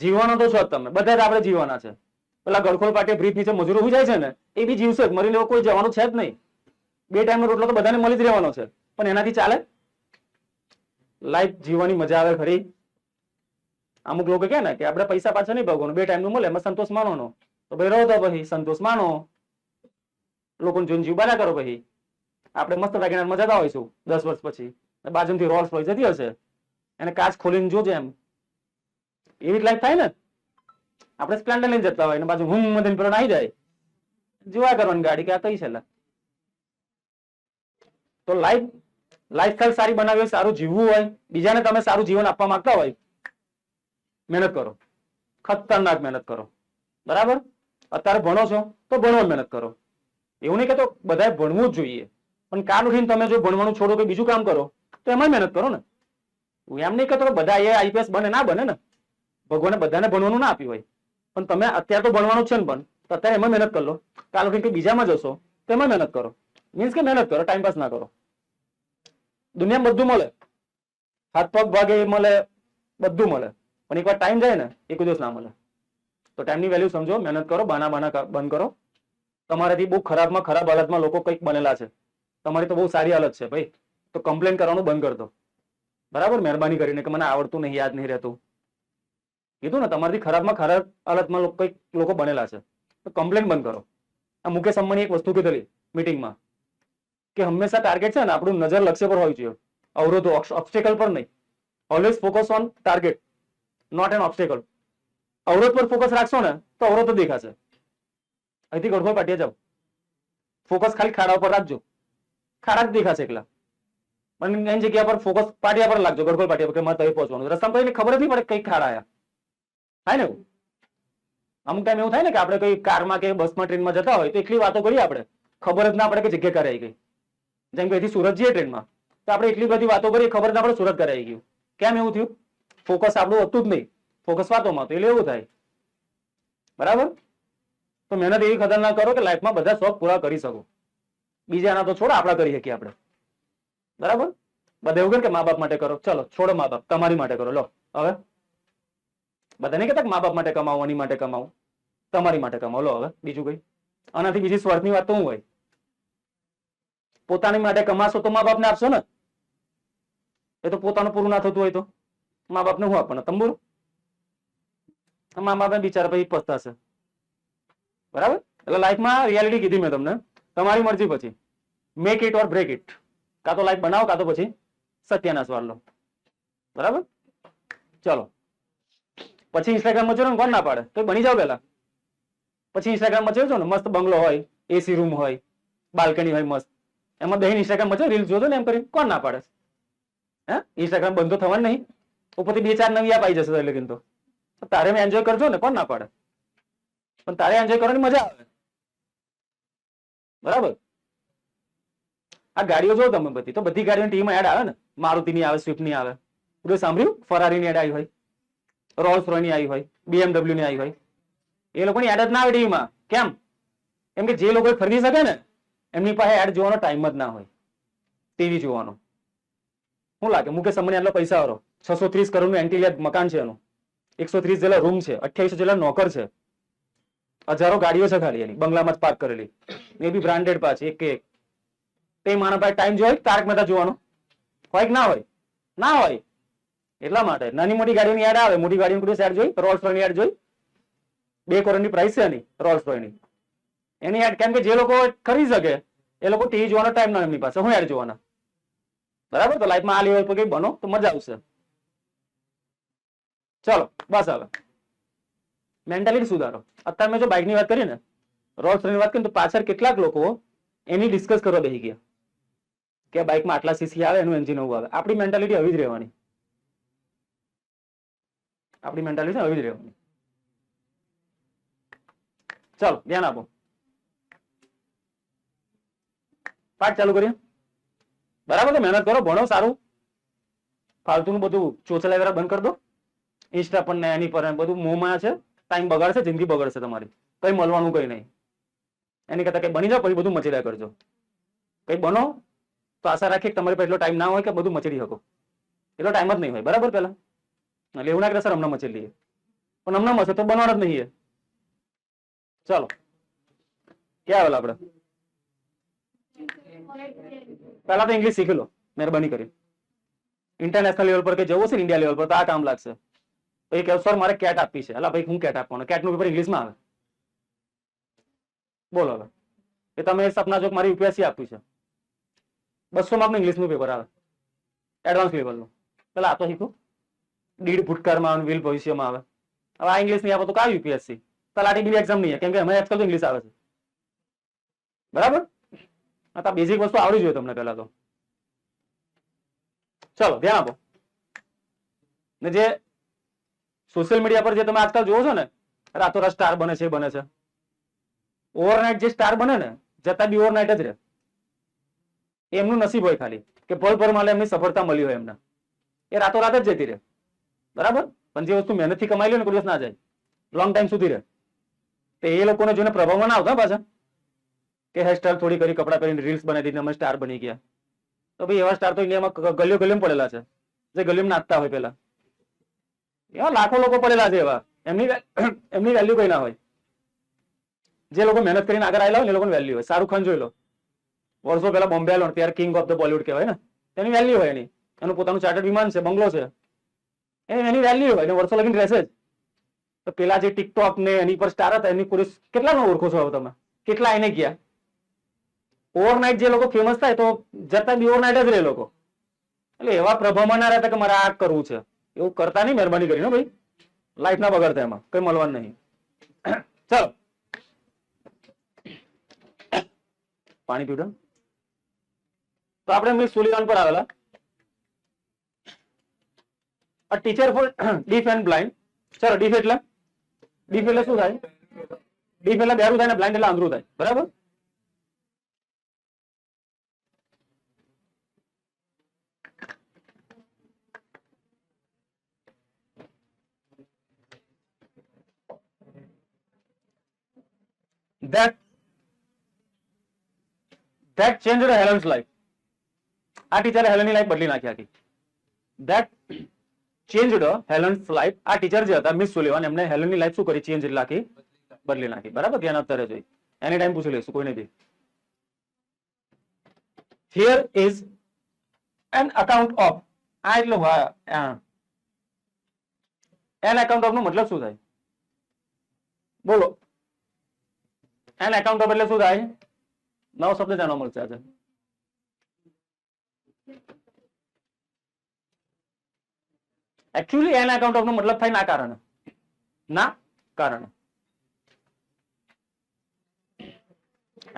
જીવવાનો તો છો જ તમે, બધા જ આપણે જીવવાના છે. પેલા ગળખોલ પાટીએ બ્રિજ નીચે મજૂરો ઉઈ જાય છે ને, એ બી જીવશે જ, મરી લેવો કોઈ જવાનું છે જ નહીં. 2 ટાઈમનો રોટલો તો બધાને મળી જ રહેવાનો છે. પણ એનાથી ચાલે? લાઈફ જીવવાની મજા આવે ખરી? અમુક લોકો કહે ને કે આપણે પૈસા પાછા નહીં ભાગવાનું, 2 ટાઈમનું મળે એમાં સંતોષ માનવાનો. તો ભાઈ રહો તો પછી સંતોષ માનો, લોકોને જોઈને જીવ બારા કરો. પછી આપણે મસ્ત વેગેનારમાં જતા હોઈશું 10 વર્ષ પછી, બાજુથી રોલ્સ રોયસ જતી હશે, એને કાચ ખોલીને જોજે એમ. એવી જ લાઈફ થાય ને. આપણે સ્પ્લેન્ડર લઈને જતા હોય ને બાજુ હું મદન પર આવી જાય, જોવા કરવાની ગાડી કે આ કઈ છે. તો લાઈફસ્ટાઈલ સારી બનાવી હોય, સારું જીવવું હોય, બીજાને તમે સારું જીવન આપવા માંગતા હોય, મહેનત કરો. ખતરનાક મહેનત કરો. બરાબર? અત્યારે ભણો છો તો ભણવા મહેનત કરો. એવું નહીં કે તો બધાએ ભણવું જ જોઈએ, પણ કાલ ઉઠીને તમે જો ભણવાનું છોડો કે બીજું કામ કરો તો એમાં મહેનત કરો ને. હું એમ નહીં કહેતો બધા IPS બને, ના બને ને. ભગવાને બધાને ભણવાનું ના આપ્યું હોય, પણ તમે અત્યારે તો ભણવાનું છે ને, પણ અત્યારે એમાં મહેનત કરી લો. કાલ ઉઠીને બીજામાં જશો તો એમાં મહેનત કરો. મીન્સ કે મહેનત કરો, ટાઈમ પાસ ના કરો. દુનિયામાં બધું મળે, હાથ પગ ભાગે મળે, બધું મળે, પણ એકવાર ટાઈમ જાય ને એક દિવસ ના મળે. તો ટાઈમની વેલ્યુ સમજો, મહેનત કરો, બાના બંધ કરો. તમારાથી બહુ ખરાબમાં ખરાબ હાલતમાં લોકો કંઈક બનેલા છે, તમારી તો બહુ સારી હાલત છે ભાઈ, તો કમ્પ્લેન કરવાનું બંધ કરી દો. બરાબર? મહેરબાની કરીને કે મને આવડતું નહીં, યાદ નહીં રહેતું. કીધું ને, તમારાથી ખરાબમાં ખરાબ હાલતમાં કંઈક લોકો બનેલા છે, તો કમ્પ્લેન બંધ કરો. આ મુકેશ અંબાણી એક વસ્તુ કીધેલી મીટિંગમાં કે હંમેશા ટાર્ગેટ છે ને આપણું નજર લક્ષ્ય પર હોવી જોઈએ, અવરોધો ઓબ્સ્ટેકલ પર નહીં. Always focus on target, not an obstacle. અવરોધ પર ફોકસ રાખશો ને તો અવરોધ જ દેખાશે. અહીંથી ગોળગોળ પાટિયા જાઓ, ફોકસ ખાલી ખાડા ઉપર રાખજો, ખાડા જ દેખાશે એકલા. પણ એની જગ્યા પર ફોકસ પાટિયા પર લાગજો, ગોળગોળ પાટિયા પર, કે મારે તઈ પહોંચવાનું. રસ્તામાં કોઈને ખબર જ નહીં પડે કઈ ખાડા આયા થાય ને. એવું અમુક ટાઈમ એવું થાય ને કે આપણે કઈ કારમાં કે બસમાં ટ્રેનમાં જતા હોય તો એટલી વાતો કરીએ આપણે, ખબર જ ના પડે કે જગ્યા ક્યારે આવી ગઈ. જેમ કે અહીંથી સુરત જઈએ ટ્રેનમાં તો આપણે એટલી બધી વાતો કરીએ, ખબર ના પડે સુરત ક્યારે આવી ગયું. કેમ એવું થયું? ફોકસ આપણું હતું જ નહીં, ફોકસ વાતોમાં હતું, એટલે એવું થાય. બરાબર? તો મહેનત એવી ખતરનાક કરો કે લાઈફમાં બધા શોખ પૂરા કરી શકો. બીજાના તો છોડો, આપણા કરી શકીએ આપણે. બરાબર? બધા એવું કે મા બાપ માટે કરો, ચલો છોડો મા બાપ, તમારી માટે કરો. લો હવે બધા નહીં કહેતા મા બાપ માટે કમાવો, આની માટે કમાવો, તમારી માટે કમાવો. લો હવે બીજું કઈ આનાથી બીજી સ્વાર્થની વાત તો શું હોય? પોતાની માટે કમાશો તો મા બાપને આપશો ને. એ તો પોતાનું પૂરું ના થતું હોય તો મા બાપને શું આપવાનું? તંબુરું. મા બાપને બિચારા પછી પસ્તાશે. બરાબર? એટલે લાઈફમાં રિયાલિટી કીધી મેં તમને, તમારી મરજી. પછી make it or break it. કાં તો લાઈફ બનાવો, કાં તો પછી સત્યાનાશ વાર લો. બરાબર? ચલો પછી ઇન્સ્ટાગ્રામમાં જોડો ને કોણ ના પાડે? તો બની જાવ પેલા. પછી ઇન્સ્ટાગ્રામમાં જોજો ને, મસ્ત બંગલો હોય, એસી રૂમ હોય, બાલ્કની હોય મસ્ત, એમાં બેહીને ઇન્સ્ટાગ્રામમાં જો રીલ્સ જોજો ને એમ કરી, કોણ ના પાડે? હે, ઇન્સ્ટાગ્રામ બંધ તો થવાનું નહીં, ઉપરથી 2-4 નવી આપ આવી જશે. લેકિન તો તારે મેં એન્જોય કરજો ને, કોણ ના પાડે? પણ તારે એન્જોય કરવાની મજા આવે. બરાબર? આ ગાડીઓ જો તમે બધી, તો બધી ગાડીઓની ટીમમાં એડ આવે ને, મારુતિની આવે, સ્વિફ્ટની આવે, બધું સાંભળ્યું? ફરારીની એડ આવી હોય, રોલ્સ રોયની આવી હોય, BMW ની આવી હોય. એ લોકોની એડ જ ના આવે ટીવીમાં. કેમ? કેમ કે જે લોકો ખરીદી શકે ને એમની પાસે એડ જોવાનો ટાઈમ જ ના હોય, ટીવી જોવાનો. શું લાગે મુકેશ અંબાણી આટલો પૈસા વાળો, 630 કરોડનું એન્ટિલિયર મકાન છે એનું, 130 જેટલા રૂમ છે, 2800 જેટલા નોકર છે, હજારો ગાડીઓ છે ખાલી એની બંગલામાં જ પાર્ક કરેલી, એ બી બ્રાન્ડેડ પાછી એક એક. તે મારા પાસે ટાઈમ જોઈ તારક મહેતા જોવાનો હોય કે ના હોય? ના હોય. એટલા માટે નાની મોટી ગાડીઓની એડ આવે, મોટી ગાડીઓની એડ જોઈ, રોલ્સ રોયની એડ જોઈ, 2 કરોડની પ્રાઇસ છે એની, રોલ્સ રોયની. એની એડ કેમ કે જે લોકો ખરીદી શકે એ લોકો ટીવી જોવાનો ટાઈમ ના એમની પાસે, હું એડ જોવાના. બરાબર? તો લાઈફમાં આ લેવલ પર કઈ બનો તો મજા આવશે. ચલો બસ હવે મેન્ટાલિટી સુધારો. અત્યારે મેં જો બાઇકની વાત કરી ને, રોલ્સ રોયની વાત કરી તો પાછળ કેટલાક લોકો એની ડિસ્કસ કરવા બેસી ગયા કે બાઇકમાં આટલા સીસી આવે, એનું એન્જિન એવું આવે. આપણી મેન્ટાલિટી આવી જ રહેવાની. આપણી મેન્ટાલિટી આવી જ રહેવાની. ચાલો ધ્યાન આપો, પાઠ ચાલુ કરીએ. બરાબર? તો મહેનત કરો, ભણો સારું. ફાલતુનું બધું ચોચલા વેરા બંધ કરી દો. ઇન્સ્ટા પર ને એની પર બધું મોંમાં છે, ટાઈમ બગાડશે, જિંદગી બગડશે તમારી. કઈ મળવાનું કઈ નહીં. એની કરતા કઈ બની જાઓ, પછી બધું મચેડા કરજો. કઈ બનો તો આશા રાખીએ કે તમારી પાસે એટલો ટાઈમ ના હોય કે બધું મચેડી શકો. એટલો ટાઈમ જ નહીં હોય. બરાબર? પેલા એટલે એવું ના કરે સર હમણાં મચેડી લઈએ, પણ હમણાં મચે તો બનાવવાનું જ નહીં. ચાલો ક્યાં આવેલા આપણે? પહેલા તો ઇંગ્લિશ શીખી લો મહેરબાની કરી. ઇન્ટરનેશનલ લેવલ પર કે જવું છે, ઇન્ડિયા લેવલ પર, તો આ કામ લાગશે. તો એ કહે સર મારે કેટ આપવી છે. એટલે ભાઈ હું કેટ આપવાનો? કેટનું પેપર ઇંગ્લિશમાં આવે. બોલો હવે એ તમે સપના જો મારી યુપીએસસી આપવી છે, 200 માર્કનું ઇંગ્લિશનું પેપર આવે, એડવાન્સ લેવલનું. પેલા આ તો શીખું. દીડ ભૂતકાળમાં આવે, વિલ ભવિષ્યમાં આવે. હવે આ ઇંગ્લિશ નહીં આપો તો કા યુપીએસસી? તલાટી બી એક્ઝામ નહીં, કેમ કે અમે આજકાલ તો ઇંગ્લિશ આવે છે. બરાબર? આ બેઝિક વસ્તુ આવડી જોઈએ તમને પહેલા તો. ચલો ધ્યાન આપો. ને જે સોશિયલ મીડિયા પર જે તમે આજકાલ જોવો છો ને, રાતોરાત સ્ટાર બને છે, બને છે. ઓવરનાઇટ જે સ્ટાર બને ને, જતા બી ઓવરનાઇટ જ રહે. એમનું નસીબ હોય ખાલી કે પલ પર માલે એમની સફળતા મળી હોય એમને, એ રાતોરાત જ જતી રહે. બરાબર? પણ જે વસ્તુ મહેનતથી કમાઈ લે ને કોઈ દિવસ ના જાય, લોંગ ટાઈમ સુધી રહે. તો એ લોકોને જોઈને પ્રભાવમાં ના આવતા પાછા કે હેરસ્ટાઈલ થોડી કરી, કપડા પહેરીને રીલ્સ બનાવી દીધી, અમે સ્ટાર બની ગયા. તો ભાઈ એવા સ્ટાર તો ઇન્ડિયામાં ગલીઓ ગલીમાં પડેલા છે, જે ગલીમાં નાચતા હોય. પેલા એવા લાખો લોકો પડેલા છે એવા, એમની વેલ્યુ કઈ ના હોય. જે લોકો મહેનત કરીને આગળ આવેલા હોય ને એ લોકોની વેલ્યુ હોય. શાહરુખ ખાન જોઈ લો, વર્ષો પહેલા બોમ્બે આવેલો ત્યારે કિંગ ઓફ ધ બોલિવૂડ કહેવાય ને, તેની વેલ્યુ હોય એની. એનું પોતાનું ચાર્ટર્ડ વિમાન છે, બંગલો છે, એની વેલ્યુ હોય, વર્ષો લગીને રહેશે જ. તો પેલા જે ટિકટોક ને એની પર સ્ટાર હતા, એની પૂરી કેટલા ઓળખો છો તમે? કેટલા એને ગયા? ઓવરનાઇટ જે લોકો ફેમસ થાય તો જતા બી ઓવરનાઇટ જ રહે લોકો. એટલે એવા પ્રભાવમાં ના રહેતા કે મારે આ કરવું છે, એવું કરતા નહીં મહેરબાની કરીને ભાઈ. લાઈફ ના બગડતા એમાં કઈ મળવાનું નહીં. ચલો પાણી પીવડો. તો આપણે મિસ સુલિવાન પર આવેલા. A teacher four deaf and blind. ચલો ડીફ એટલે શું થાય? ડીફ એટલે બેરું થાય ને બ્લાઇન્ડ એટલે આંધળું થાય. બરાબર. that changed Helen's life. આ ટીચરે હેલનની લાઈફ બદલી નાખી આખી. that changed Helen's life. આ ટીચર જે હતા મિસ સુલિવાન એમને હેલનની લાઈફ શું કરી? ચેન્જ એટલે આખી બદલી નાખી. બરાબર. ધ્યાન આપતા રહેજો. એની ટાઈમ પૂછી લઈશું કોઈને બી. here is an account of. આ એટલે an account of નો મતલબ શું થાય? બોલો. an account of એટલે શું થાય? નવો શબ્દ જાણવા મળશે આજે. એકચ્યુઅલી એન અકાઉન્ટ ઓફ નો મતલબ થાય ના કારણે. ના કારણે.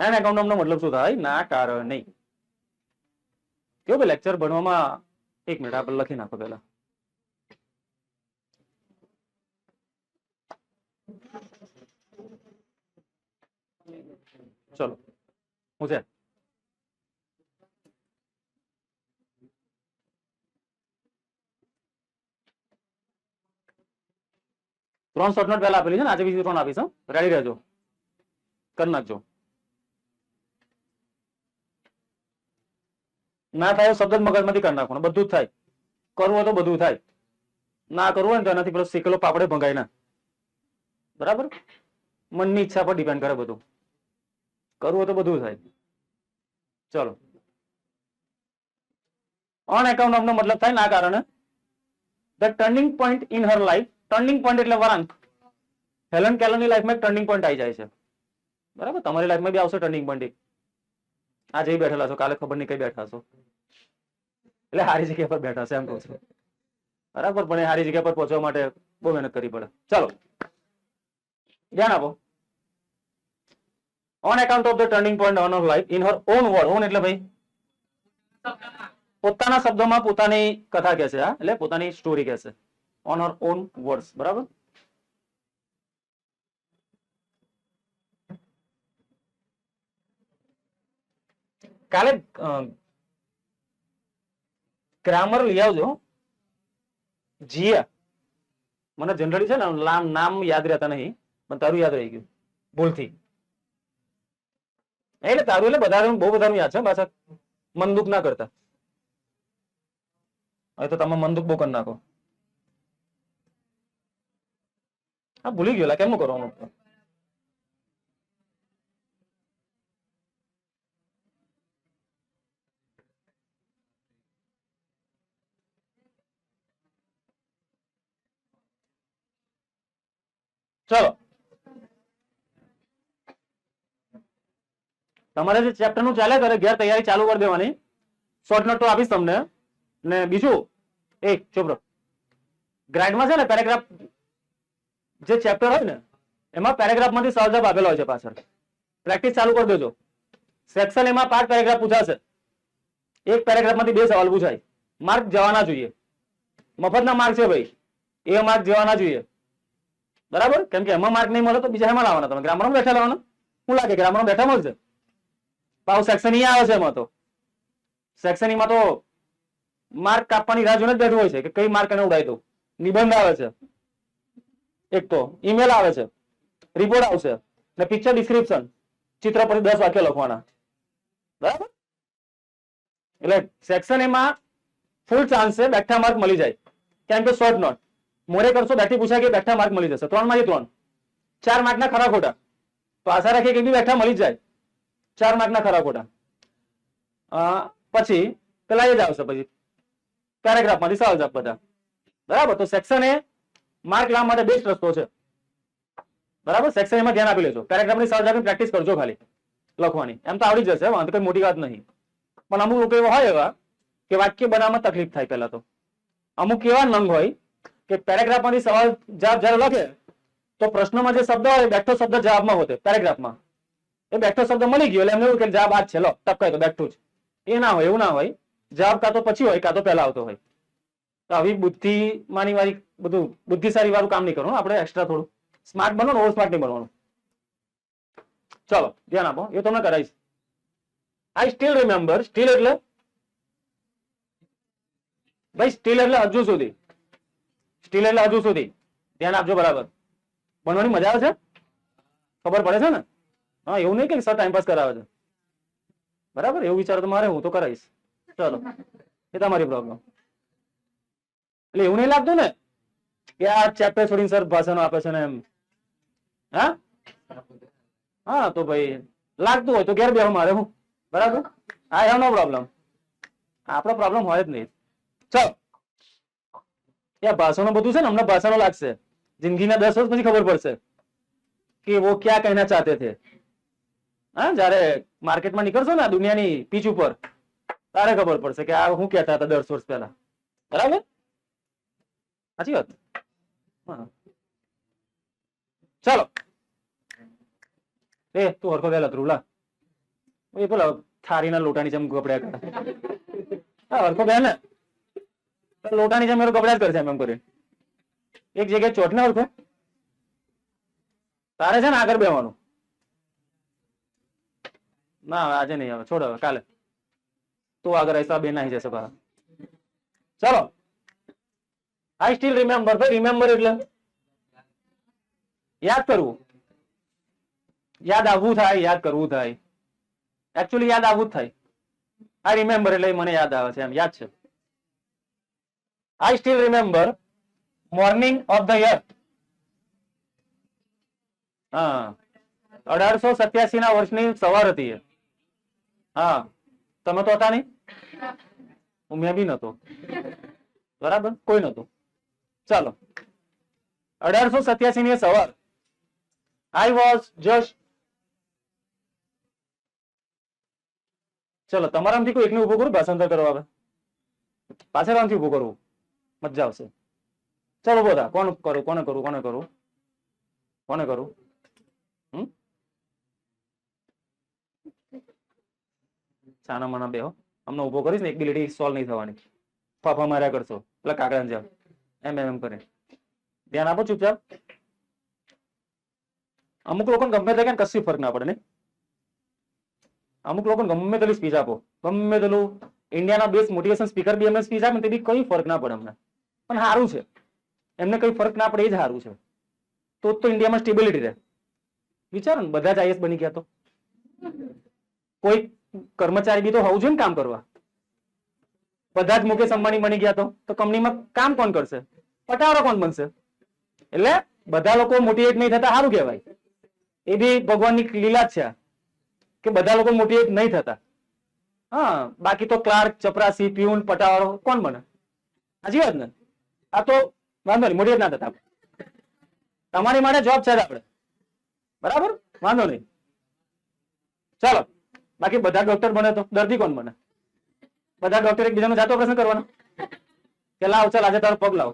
એન અકાઉન્ટ ઓફ નો મતલબ શું થાય? ના કારણે. કેવું કે લેક્ચર ભણવામાં 1 મિનિટ આપણે લખી નાખો પેલા. ચલો હું છે 3 શોર્ટ નોટ પહેલા આપેલી છે ને, આજે બીજી 3 આપીશ. રેડી રહેજો, કરી નાખજો. ના થાય શબ્દ મગજમાંથી કરી નાખવાનું, બધું જ થાય. કરવું હોય તો બધું થાય, ના કરવું હોય ને તો એનાથી પેલો શીખેલો પાપડે ભંગાય ના. બરાબર. મનની ઈચ્છા પર ડિપેન્ડ કરે બધું. કરવું હોય તો બધું થાય. ચલો. ઓન એકાઉન્ટ ઓફ નો મતલબ થાય ના કારણે. The turning point in her life. Turning point એટલે વળાંક. હેલન કેલરની લાઈફમાં એક ટર્નિંગ પોઈન્ટ આવી જાય છે. બરાબર. તમારી લાઈફમાં બી આવશે ટર્નિંગ પોઈન્ટ. આજે બેઠેલા છો, કાલે ખબર નહીં કઈ બેઠા છો. એટલે સારી જગ્યા પર બેઠા છે એમ કહું છું. બરાબર. પણ એ સારી જગ્યા પર પહોંચવા માટે બહુ મહેનત કરવી પડે. ચલો ધ્યાન આપો. On account of the turning point on her life in her on word. On એટલે ભાઈ પોતાના શબ્દોમાં પોતાની કથા કહે છે, એટલે પોતાની સ્ટોરી કહે છે. On her on words. બરાબર. કાલે ગ્રામર લઈ આવજો. જીયા મને જનરલી છે ને નામ યાદ રહેતા નહીં, પણ તારું યાદ રહી ગયું ભૂલથી. એટલે તારું એટલે બધા બહુ બધાનું યાદ છે પાછા. મન દુઃખ ના કરતા. હવે તો તમે મન દુઃખ બહુ કરી નાખો. હા ભૂલી ગયો, કેમનું કરવાનું? ચલો તમારે જે ચેપ્ટર નું ચાલે કરે ઘેર તૈયારી ચાલુ કરી દેવાની. શોર્ટ નોટ તો આપીશ તમને. ને બીજું એક ચોપડો ગ્રાઇડમાં છે ને પેરેગ્રાફ જે ચેપ્ટર હોય ને એમાં પેરેગ્રાફ માંથી સવાલ જવાબ આપેલો હોય છે પાછળ. પ્રેક્ટિસ ચાલુ કરી દેજો. સેક્શન એમાં 5 પેરેગ્રાફ પૂછાશે. એક પેરેગ્રાફ માંથી 2 સવાલ પૂછાય. માર્ક જવાના જોઈએ. મફતના માર્ક છે ભાઈ, એ માર્ક જવાના જોઈએ. બરાબર. કેમ કે એમાં માર્ક નહીં મળે તો બીજા એમાં લાવવાના. તમે ગ્રામરમાં બેઠા લાવવાના. શું લાગે ગ્રામરમાં બેઠા મળશે? પાછું સેક્શન ઈ આવે છે. એમાં તો સેક્શન ઈમાં તો માર્ક કાપવાની રાહ જોઈને જ બેઠું હોય છે કે કઈ માર્ક એને ઉડાવી દઉં. નિબંધ આવે છે, એક તો ઈમેલ આવે છે, રિપોર્ટ આવશે ને પિક્ચર ડિસ્ક્રિપ્શન, ચિત્ર પર 10 વાક્ય લખવાના. બરાબર. એટલે સેક્શન એમાં ફૂલ ચાન્સ છે બેઠા માર્ક મળી જાય. કેમ કે શોર્ટ નોટ મોરે કરશો બેઠી પૂછાય કે બેઠા માર્ક મળી જશે. 3 માંથી 3. 4 માર્કના ખરા ખોટા. તો આશા રાખીએ કે બી બેઠા મળી જાય. 4 માર્કના ખરા ખોટા. પછી પેલા એ જ આવશે પછી પેરેગ્રાફ માંથી સવાલ જવાબ બધા. બરાબર. તો સેક્શન એ માર્ક લાવવા માટે બેસ્ટ રસ્તો છે. બરાબર. સેક્શન એમાં ધ્યાન આપી લેજો. પેરેગ્રાફ ની સવાલ જવાબની પ્રેક્ટિસ કરજો ખાલી લખવાની. એમ તો આવડી જશે, વાંધો કઈ મોટી વાત નહીં. પણ અમુક લોકો એવા હોય એવા કે વાક્ય બનાવવામાં તકલીફ થાય. પહેલા તો અમુક એવા નંગ હોય કે પેરેગ્રાફમાંથી સવાલ જવાબ જ્યારે લખે તો પ્રશ્નમાં જે શબ્દ હોય બેઠો શબ્દ જવાબમાં હોતે પેરેગ્રાફમાં. એ બેઠો શબ્દ મળી ગયો એટલે એમને એવું કે જવાબ આ જ છે, લો ટપકાય તો બેઠું જ. એ ના હોય, એવું ના હોય. જવાબ કાં તો પછી હોય કાં તો પહેલા આવતો હોય. તો આવી બુદ્ધિમાની વાળી બધું બુદ્ધિશાળી વાળું કામ નહીં કરવાનું. આપણે એક્સ્ટ્રા થોડું સ્માર્ટ બનો, ઓવર સ્માર્ટ નહીં બનવાનું. ચલો ધ્યાન આપો, એ તમને કરાવીશ. I still remember. સ્ટીલ એટલે ભાઈ સ્ટીલ એટલે હજુ સુધી. સ્ટીલ એટલે હજુ સુધી. ધ્યાન આપજો બરાબર. ભણવાની મજા આવે છે, ખબર પડે છે ને? હા, એવું નહીં કે સર ટાઈમ પાસ કરાવે છે. બરાબર, એવું વિચારો તો મારે, હું તો કરાવીશ. ચલો, એ તમારી પ્રોબ્લેમ. એટલે એવું નહીં લાગતું ને કે આ ચેપ્ટર છોડીને સર ભાષાનો આપે છે ને એમ? હા હા, તો ભાઈ લાગતું હોય તો ઘેર બેહો, મારે હું. બરાબર, આઈ હેવ નો પ્રોબ્લેમ. આપણો પ્રોબ્લેમ હોય જ નહીં. ચલો, ત્યાં ભાષાનો બધું છે ને, અમને ભાષાનો લાગશે. જિંદગીના 10 વર્ષ પછી ખબર પડશે કે वो क्या कहना चाहते थे. હા, જયારે માર્કેટમાં નીકળશો ને દુનિયાની પીચ ઉપર, તારે ખબર પડશે કે આ શું કહેતા હતા 10 વર્ષ પહેલા. બરાબર, સાચી વાત. ચાલો, એ તું હરખો વહેલા ધ્રુવલા એ પેલા થારીના લોટાની જેમ ગબડ્યા કરે. હા, હરખો બે ને લોટાની જેમ ગબડ્યા જ કરશે એમ કરી. એક જગ્યાએ ચોટ ને હરખો. તારે છે ને આગળ બેવાનું. ના આજે નહીં, હવે છોડ, હવે કાલે તું આગળ આવીશ, બે નાહી જશે બહાર. ચલો, આઈ સ્ટીલ રિમેમ્બર. ભાઈ રિમેમ્બર એટલે યાદ કરવું, યાદ આવવું થાય, યાદ કરવું થાય. એકચ્યુઅલી યાદ આવવું જ થાય. આઈ રિમેમ્બર એટલે મને યાદ આવે છે, એમ યાદ છે. I still remember morning of the year. હા, 1887 ના વર્ષની સવાર હતી. હા, તમે તો હતા નહીં, મેં બી નતો. બરાબર, કોઈ નતું. ચાલો, 1887 ની સવાર. I was just. ચલો, તમારામાંથી કોઈ એકને ઉભું કરું, ભાષાંતર કરવા આવે. પાછળથી ઉભું કરવું, મજા આવશે. ચલો બધા, કોણ કરું, કોને કરું, કોને કરું, કોને કરું? છાના માના બેહો, અમને ઉભો કરીશ ને એક બી લેડી સોલ્વ નહીં થવાની. ફાફા માર્યા કરશો એટલે કાકડા જાવ એમ એમ કરે. ધ્યાન આપો ચૂપચાપ. અમુક લોકોને ગમે તે કે કશી ફરક ના પડે ને. અમુક લોકોને ગમે તેટલી સ્પીચ આપો, ગમે તેલું ઇન્ડિયાના બેસ્ટ મોટિવેશન સ્પીકર બી એમને સ્પીચ આપે તે બી કઈ ફરક ના પડે અમને. પણ સારું છે, એમને કઈ ફરક ના પડે એ જ સારું છે. તો ઇન્ડિયામાં સ્ટેબિલિટી રહે. વિચારો ને, બધા જ આઈએસ બની ગયા તો કોઈ કર્મચારી બી તો હોવું જોઈએ ને કામ કરવા. બધા જ મુકેશ અંબાણી બની ગયા તો કંપનીમાં કામ કોણ કરશે? પટાવાળો કોણ બનશે? એટલે બધા લોકો મોટિવેટ નહીં થતા સારું કહેવાય. એ બી ભગવાનની લીલા જ છે કે બધા લોકો મોટિવેટ નહીં થતા. હા, બાકી તો ક્લાર્ક, ચપરાસી, પ્યુન, પટાવાળો કોણ બને? સાચી વાત ને? આ તો વાંધો નહીં, મોટિવેટ ના થતા. તમારી માટે જોબ છે આપણે, બરાબર, વાંધો નહીં. ચાલો, બાકી બધા ડોક્ટર બને તો દર્દી કોણ બને? બધા ડોક્ટર એકબીજાનો જાતો પ્રશ્ન કરવાનો કે લાવ ચાલ આજે તારો પગ લાવ,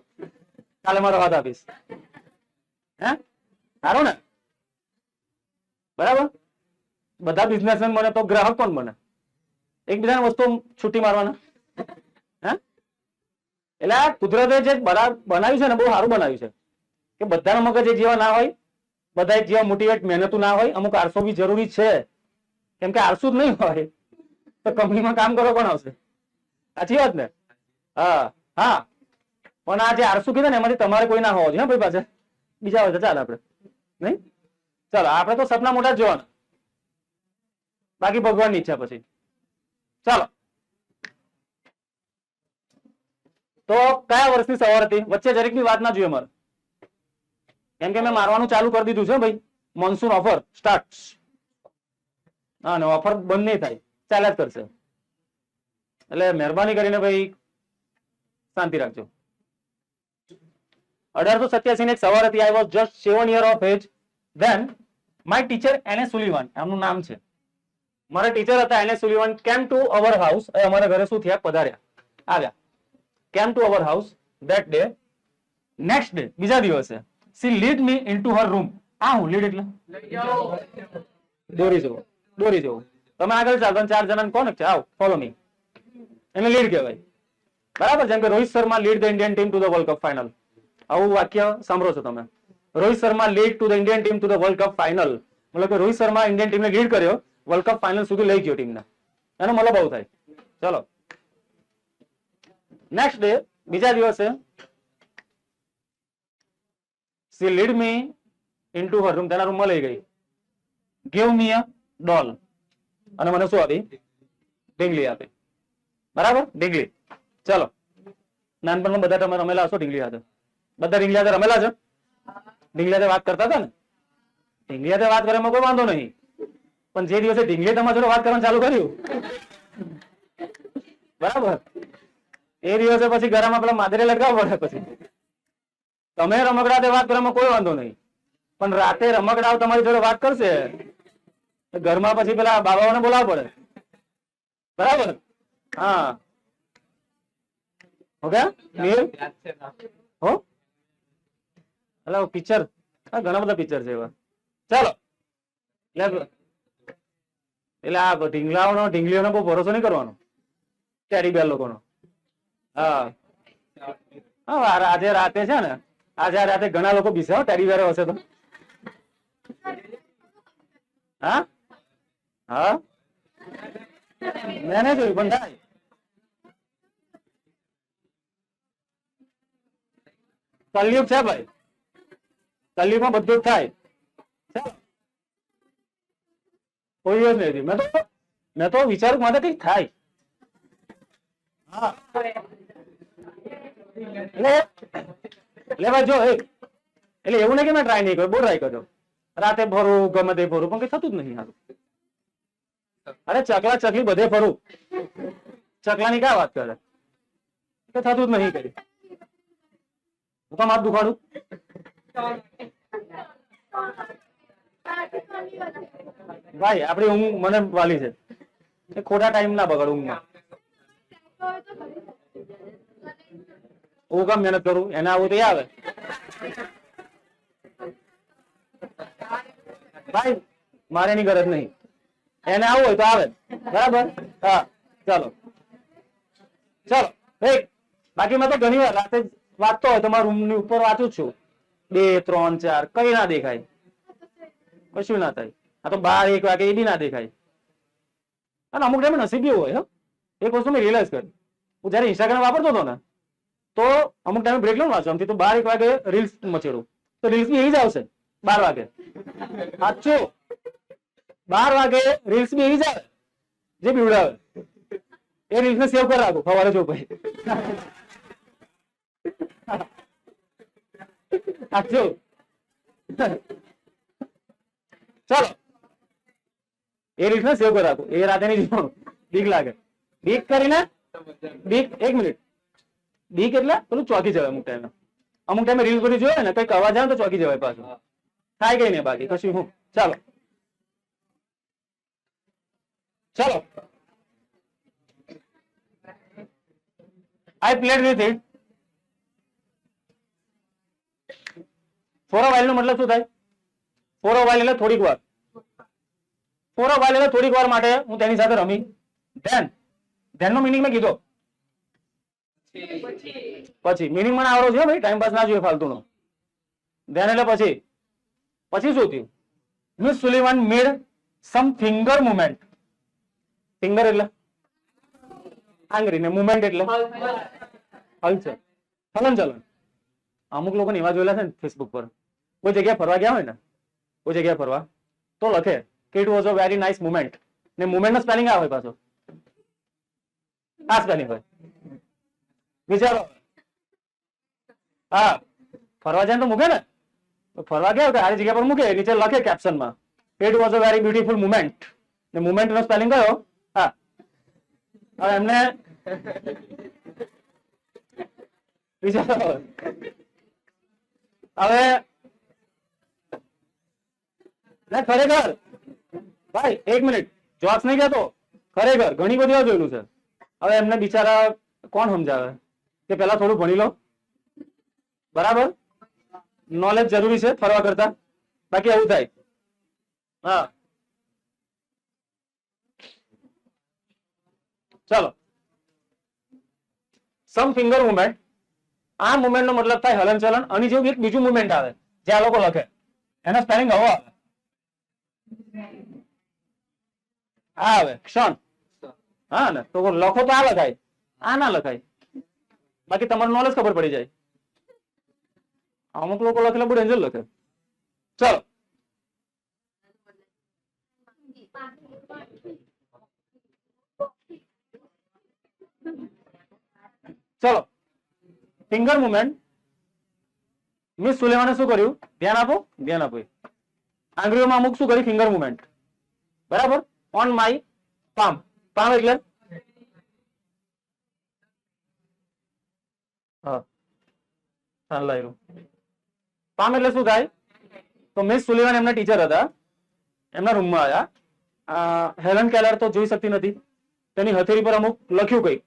કાલે મારો હાથ આપીશ. હે, સારું ને? બરાબર. બધા બિઝનેસમેન બને તો ગ્રાહક કોણ બને? એકબીજાની વસ્તુ છૂટી મારવાના. હે, એટલે આ કુદરતે જે બનાવ્યું છે ને બહુ સારું બનાવ્યું છે કે બધાના મગજ એક જેવા ના હોય, બધા એક જેવા મોટિવેટ મહેનતુ ના હોય. અમુક આળસો બી જરૂરી છે, કેમ કે આળસુ જ નહીં હોય તો કંપનીમાં કામ કરો કોણ આવશે? સાચી વાત ને? હા હા, પણ આ જે આળસુ કીધું ને એમાંથી તમારે કોઈ ના હોવો જોઈએ ભાઈ, પાસે બીજા હોય તો ચાલે આપણે નહીં. ચાલો, આપણે તો સપના મોટા જ જોવાના, બાકી ભગવાનની ઈચ્છા પછી. ચાલો, તો કયા વર્ષની સવાર હતી? વચ્ચે જરીકની વાત ના જોઈએ મારે, કેમ કે મેં મારવાનું ચાલુ કરી દીધું છે ભાઈ. Monsoon offer start. હા, ને ઓફર બંધ નહીં થાય, ચાલ્યા જ કરશે. એટલે મહેરબાની કરીને ભાઈ શાંતિ રાખજો. 1887 ની એક સવાર હતી. I was just 7 years of age then my teacher એને સુલીવાન, એમનું નામ છે. મારા ટીચર હતા એને Sullivan, came to our house. અમારા ઘરે શું થયા? પધાર્યા, આવ્યા. Came to our house that day next day, બીજા દિવસે, સી લીડ મી ઇનટુ હર રૂમ. આ હું લીડ એટલે દોરી જવું, દોરી જવું. તમે આગળ ચાલો, 4 જણાને કોણ છે, આવો ફોલો મી, એને લીડ કહેવાય. બરાબર. જેમ કે Rohit Sharma lead the Indian team to the world cup final. આવું વાક્ય સાંભળો છો તમે, Rohit Sharma lead to the Indian team to the world cup final. મતલબ કે રોહિત શર્મા ઇન્ડિયન ટીમને લીડ કર્યો, વર્લ્ડ કપ ફાઇનલ સુધી લઈ ગયો ટીમને. એનો મતલબ આવું થાય. ચલો નેક્સ્ટ ડે, બીજા દિવસે, સી લીડ મી ઇનટુ હર રૂમ, તેના રૂમમાં લઈ ગઈ. ગીવ મી અ ડોલ, અને મને શું આપી? ઢીંગલી આપી. બરાબર, ઢીંગલી. ચલો, નાનપણમાં બધા તમે રમેલા હશો ઢીંગલી હાથે? બધા ઢીંગલી હાથે રમેલા છે? ઢીંગલી હાથે વાત કરતા હતા ને? ઢીંગલી હાથે વાત કરવામાં કોઈ વાંધો નહીં, પણ જે દિવસે ઢીંગલી તમારા જોડે વાત કરવાનું ચાલુ કર્યું, બરાબર, એ દિવસે પછી ઘરમાં પેલા માદરે લટકાવવા પડે. પછી તમે રમકડા વાત કરવામાં કોઈ વાંધો નહીં, પણ રાતે રમકડાઓ તમારી જોડે વાત કરશે, ઘરમાં પછી પેલા બાબાઓને બોલાવવા પડે. બરાબર. હા, ઓકે. હો, એટલે પિક્ચર, ઘણા બધા પિક્ચર છે એવા. ચાલો, એટલે આ ઢીંગલીઓનો બહુ ભરોસો નહીં કરવાનો, ટેડી બેર લોકોનો. હા હા, આજે રાતે છે ને, આજે રાતે ઘણા લોકો બીસે ટેડી બેર હશે તો. હા હા, મેં નહીં જોયું, પણ થાય. કલયુગ છે ભાઈ, કલયુગમાં બધું જ થાય. કોઈ દિવસ નહીં. મેં તો વિચારું માટે કઈક થાય. હા, એટલે ભાઈ જો, એટલે એવું નહીં કે મેં ટ્રાય નહીં કર્યો, બહુ ટ્રાય કર્યો. રાતે ફરું, ગમે તે ફરું, પણ કઈ થતું જ નહીં સારું. અરે ચકલા ચકલી બધે ફરું, ચકલાની ક્યાં વાત કરે, થતું જ નહીં કઈ. હું તો હાથ દુખાડું. ભાઈ આપડી ઊંઘ મને વાલી છે, એ ખોટા ટાઈમ ના બગાડ ઊંઘમાં. હું કામ મહેનત કરું, એને આવું તો આવે. ભાઈ મારે એની ગરજ નહીં, એને આવું હોય તો આવે. બરાબર. હા ચાલો ચાલો. બાકી મેં તો ઘણી વાર રાતે વાંચતો હોય તો મારા રૂમ ની ઉપર વાંચું છું, 2, 3, 4, કઈ ના દેખાય, કશું ના થાય. આ તો 12, 1 વાગે એ બી ના દેખાય. અને અમુક ટાઈમે નસીબ બી હોય. એક વસ્તુ મેં રિયલાઇઝ કરી, હું જયારે ઇન્સ્ટાગ્રામ વાપરતો હતો ને, તો અમુક ટાઈમે બ્રેક લઉં વાંચો, આમથી તો 12, 1 વાગે રીલ્સ મચેડું, તો રીલ્સ બી એવી જ આવશે 12 વાગે. સાચું, 12 વાગે રીલ્સ બી એવી જ આવે જે બીવડાવે. એ રીલ્સ ને સેવ કરી રાખું, સવારે જો ભાઈ. સાચું. ચાલો, એ રીલ્સ ને સેવ કરી રાખું, એ રાતે નહીં જોવાનું, બીક લાગે. બીક કરીને બીક, 1 મિનિટ, બીક એટલે પેલું ચોકી જવાય. અમુક ટાઈમે રીલ્સ બધી જોયે ને, કઈક અવાજ આવે તો ચોકી જવાય પાછું. થાય કઈ નહીં, બાકી કશું હું. ચાલો ચાલો. I played with it for a while નો મતલબ શું થાય? for a while એટલે થોડીક વાર. for a while એટલે થોડીક વાર માટે હું તેની સાથે રમી. then નો મીનિંગ મેં કીધો પછી. મીનિંગ મને આવડો છે ભાઈ, ટાઈમ પાસ ના જોઈએ ફાલતુનો. then એટલે પછી. પછી શું થયું? મિસ સુલીવાન મેડ સમ ફિંગર મુવમેન્ટ. ફિંગર એટલે આંગળી ને મુવમેન્ટ એટલે હલચલ, હલન ચલન. અમુક લોકો એવા જોયેલા છે ને ફેસબુક પર, કોઈ જગ્યાએ ફરવા ગયા હોય ને, કોઈ જગ્યાએ ફરવા, તો લખે કે it was a very nice movement, ને મુવમેન્ટ નો સ્પેલિંગ આવે પાછો, આ સ્પેલિંગ હોય. વિચારો. હા, ફરવા જાય તો મૂકે ને, ફરવા ગયા સારી જગ્યા પર મૂકે, નીચે લખે કેપ્શનમાં it was a very beautiful movement, ને મુવમેન્ટ નો સ્પેલિંગ કયો? હા. હવે એમને વિચારો. હવે ખરેખર ભાઈ 1 મિનિટ, જોક્સ નહીં કહેતો, ખરેખર ઘણી બધી વાર જોયેલું છે. હવે એમને બિચારા કોણ સમજાવે કે પેલા થોડું ભણી લો, બરાબર, નોલેજ જરૂરી છે ફરવા કરતા, બાકી આવું થાય. હા ચાલો, સમ ફિંગર મુવમેન્ટ. આ મુવમેન્ટ નો મતલબ થાય હલનચલન. અને જેવું એક બીજું મુવમેન્ટ આવે જે આ લોકો લખે, એનો સ્પેલિંગ આવો આવે. આ આવે ક્ષણ. હા ને, તો લખો તો આ લખાય, આ ના લખાય. બાકી તમારું નોલેજ ખબર પડી જાય. અમુક લોકો લખેલા બહુ ડેન્જર લખે. ચલો, ચલો, ફિંગર મુવમેન્ટ. મિસ સુલેમાને શું કર્યું? ધ્યાન આપો, ધ્યાન આપો. આંગળીઓમાં અમુક શું કર્યું? Finger movement. બરાબર, ઓન માય પામ. પામ એટલે હા, પામ એટલે શું થાય? તો મિસ સુલેમાન એમના ટીચર હતા, એમના રૂમમાં આવ્યા. હેલન કેલર તો જોઈ શકતી નથી, તેની હથેળી પર અમુક લખ્યું,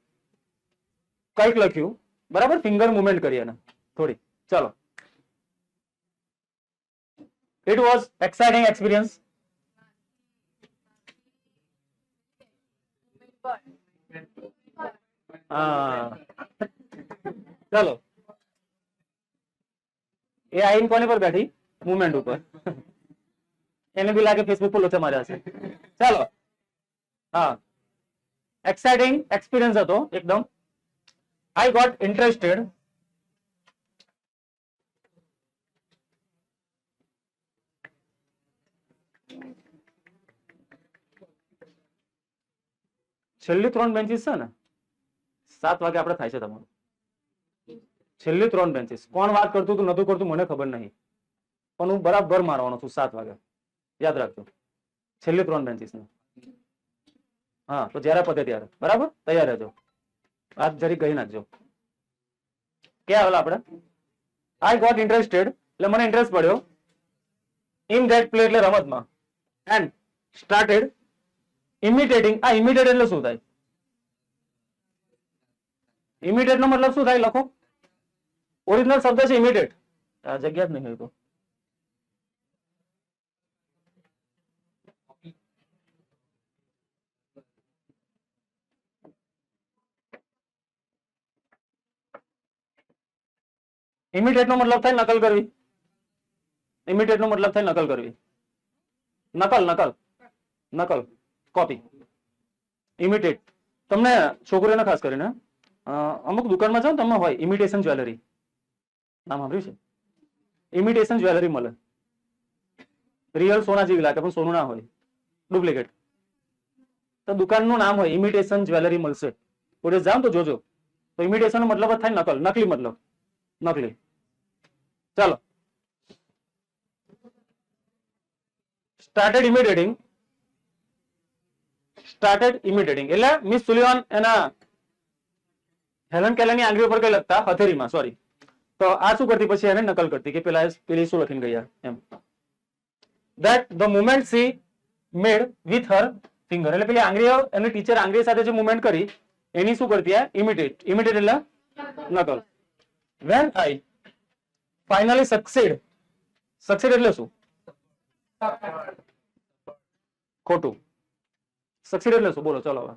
કંઈક લખ્યું. બરાબર, ફિંગર મુવમેન્ટ કરી એને થોડી. ચલો, ઇટ વોઝ એક્સાઇટિંગ એક્સપિરિયન્સ. ચલો, એ આઈન કોની પર બેઠી? મુવમેન્ટ ઉપર. એને બી લાગે ફેસબુક પર લોચા માર્યા છે. ચાલો, હા, એક્સાઇટિંગ એક્સપિરિયન્સ હતો એકદમ. I got interested. છેલ્લી 3 બેન્ચીસ છે ને, 7 વાગે આપણે થાય છે તમારું. છેલ્લી 3 બેન્ચીસ કોણ વાત કરતું હતું નતું કરતું મને ખબર નહીં, પણ હું બરાબર મારવાનો છું 7 વાગે. યાદ રાખજો, છેલ્લી 3 બેન્ચીસ ને. હા, તો જયારે પતે ત્યારે બરાબર તૈયાર રહેજો. આજ જરી કહી નાખજો. ક્યાં આવેલા આપણે? આઈ ગોટ ઇન્ટરેસ્ટેડ એટલે મને ઇન્ટરેસ્ટ પડ્યો. ઇન ધેટ પ્લે એટલે રમતમાં. And started imitating. આ ઇમિટેટ એટલે શું થાય? ઇમિટેટ નો મતલબ શું થાય લખો? ઓરિજિનલ શબ્દ છે ઇમિટેટ. આ જગ્યા જ નહીં હોય તો ઇમિટેટ નો મતલબ થાય નકલ કરવી. ઇમિટેટ નો મતલબ થાય નકલ કરવી. નકલ, નકલ, નકલ, કોપી. ઇમિટેટ. તમને છોકરીઓને ખાસ કરીને અમુક દુકાનમાં જાઓ ને તમે હોય ઇમિટેશન જ્વેલરી. નામ સાંભળ્યું છે? ઇમિટેશન જ્વેલરી મળે. રિયલ સોના જેવી લાગે પણ સોનું ના હોય, ડુપ્લિકેટ. તો દુકાનનું નામ હોય ઇમિટેશન જ્વેલરી મળશે. કોઈ જાવ તો જોજો. તો ઇમિટેશન નો મતલબ થાય નકલ, નકલી મતલબ, નકલી. ચાલો, સ્ટાર્ટેડ ઇમિટેટિંગ. સ્ટાર્ટેડ ઇમિટેટિંગ એટલે મિસ સુલિવાન એના હેલન કેલરની આંગળી ઉપર કઈ લખતા, હથેળીમાં, સોરી. તો આ શું કરતી? પછી એને નકલ કરતી કે પેલી શું લખીને ગયા એમ. that the movement she made with her finger એટલે પેલી આંગળીઓ એની ટીચર આંગળી સાથે જે મૂવમેન્ટ કરી એની શું કરતી? ઇમિટેટ. ઇમિટેટ એટલે નકલ. when I finally succeed. succeed એટલે શું? ખોટું. succeed એટલે શું? બોલો ચલો હવે.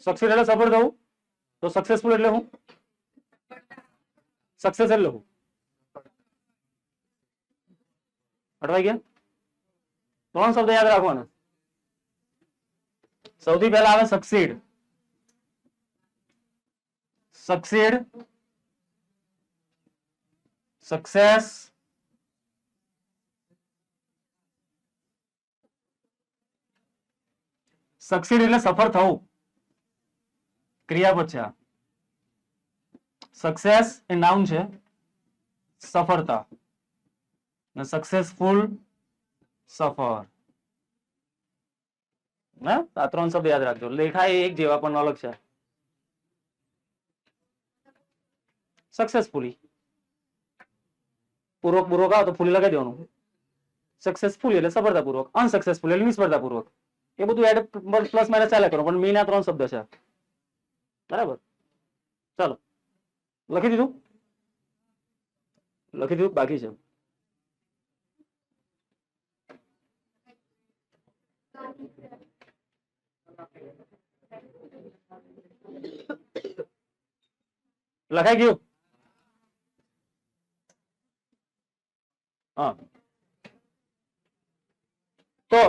succeed એટલે સફળ થવું. તો સક્સેસફુલ એટલે શું? સક્સેસ એટલે શું? અટવાઈ ગયા? 3 શબ્દ યાદ રાખવાના. સૌથી પહેલા આવે સક્સીડ. સક્સીડ, સક્સેસ, સક્સીડ એટલે સફળ થવું, ક્રિયાપદ છે આ. સક્સેસ એ નાઉન છે, સફળતા. સક્સેસફુલ, સફળ. આ 3 શબ્દ યાદ રાખજો. લેખાય એક જેવા પણ અલગ છે. સક્સેસફુલી પૂર્વક પૂર્વક આવે તો ફૂલી લગાવી દેવાનું. સક્સેસફુલી એટલે સફળતાપૂર્વક, અનસક્સેસફુલ એટલે નિષ્ફળતાપૂર્વક. એ બધું એડ પ્લસ માઇનસ ચાલે કરો, પણ મેઇન આ 3 શબ્દ છે. બરાબર. ચાલો, લખી દીધું? લખી દીધું? બાકી છે? લખાઈ ગયું? હા. તો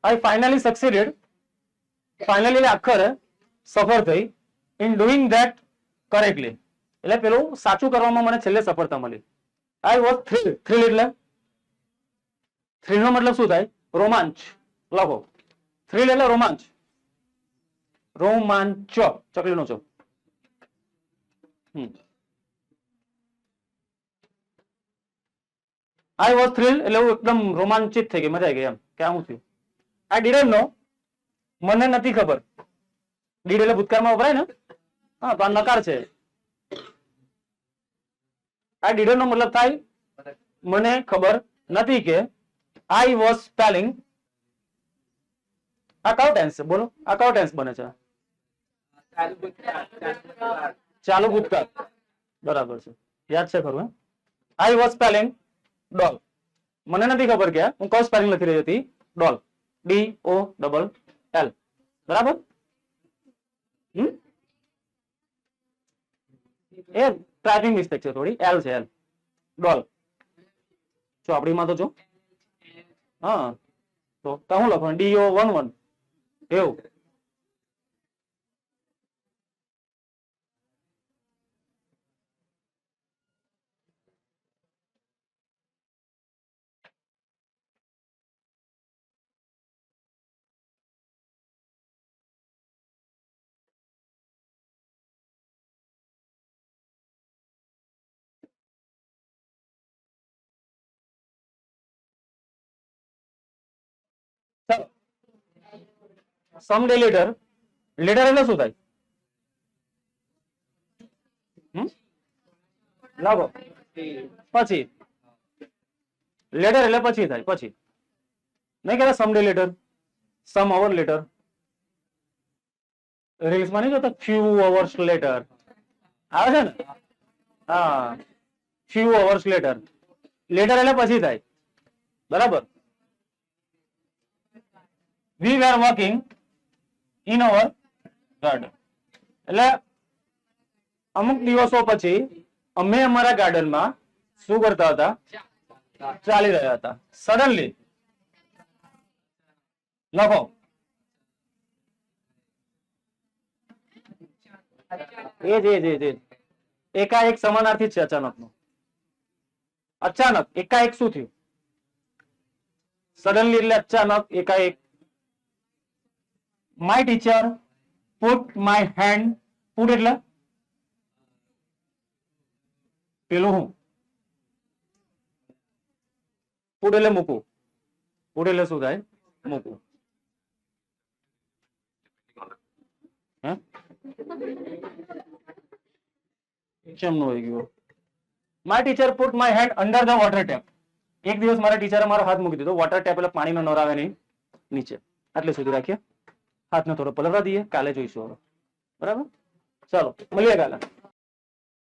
આઈ ફાઇનલી સક્સીડેડ, ફાઇનલી અક્ષર સફળ થઈ ઇન ડુઈંગ ધેટ કરેક્ટલી, એટલે પેલું સાચું કરવામાં મને છેલ્લે સફળતા મળી. આઈ વોઝ થ્રિલ એટલે થ્રિલ નો મતલબ શું થાય? રોમાંચ. લખો થ્રિલ એટલે રોમાંચ. રોમાંચ ચકલીનો છો. આઈ વોઝ થ્રિલ એટલે હું એકદમ રોમાંચિત થઈ ગઈ, મજા આવી ગઈ એમ કે આવું થયું. આઈ ડીડન્ટ નો મને નથી ખબર. ડીડ એટલે ભૂતકાળમાં વપરાય ને? હા, તો આ નકાર છે. આઈ ડીડન્ટ નો મતલબ થાય મને ખબર નથી કે આઈ વોઝ સ્પેલિંગ. આ કયો ટેન્સ છે? બોલો, આ કયો ટેન્સ બને છે? ચાલુ ભૂતકાળ. બરાબર છે, યાદ છે ખરું? આઈ વોઝ સ્પેલિંગ ડોલ. મને નથી ખબર કે હું કયો સ્પેલિંગ લખી રહી હતી? ડોલ. DOLL. બરાબર? એ ટાઈપિંગ મિસ્ટેક છે થોડી. એલ છે, એલ. ડોલ. ચોપડીમાં તો જો. હા, તો હું લખવાનું DO11 એવું. Some day letter. લેટર એટલે શું થાય? લાગો પછી. લેટર એટલે પછી થાય, પછી. નહીં કહેતા સમ ડે લેટર, સમ અવર લેટર. રીલ્સ માં નહીં જોતા ફ્યુ અવર્સ લેટર આવે છે ને? હા, ફ્યુ અવર્સ લેટર. લેટર એટલે પછી થાય. બરાબર? વી વેર વોકિંગ ઇન અવર ગાર્ડન એટલે અમુક દિવસો પછી અમે અમારા ગાર્ડનમાં શું કરતા હતા? ચાલી રહ્યા હતા. સડનલી લખો. એકાએક સમાનાર્થી છે અચાનક નો. અચાનક એકાએક શું થયું? સડનલી એટલે અચાનક, એકાએક. My teacher put my hand. Put એટલે પેલું હું? પુટ એટલે મૂકવું. પુટ એટલે શું થાય? મૂકવું. કેમ નો આવી ગયો? My teacher put my hand under the water tap. એક દિવસ મારા ટીચરે મારો હાથ મૂકી દીધો વોટર ટેપ એટલે પાણીનો નળ આવે નહીં નીચે. આટલે સુધી રાખીએ. હાથને થોડો પલળવા દઈએ, કાલે જોઈશું હવે. બરાબર? ચાલો મળીએ કાલે.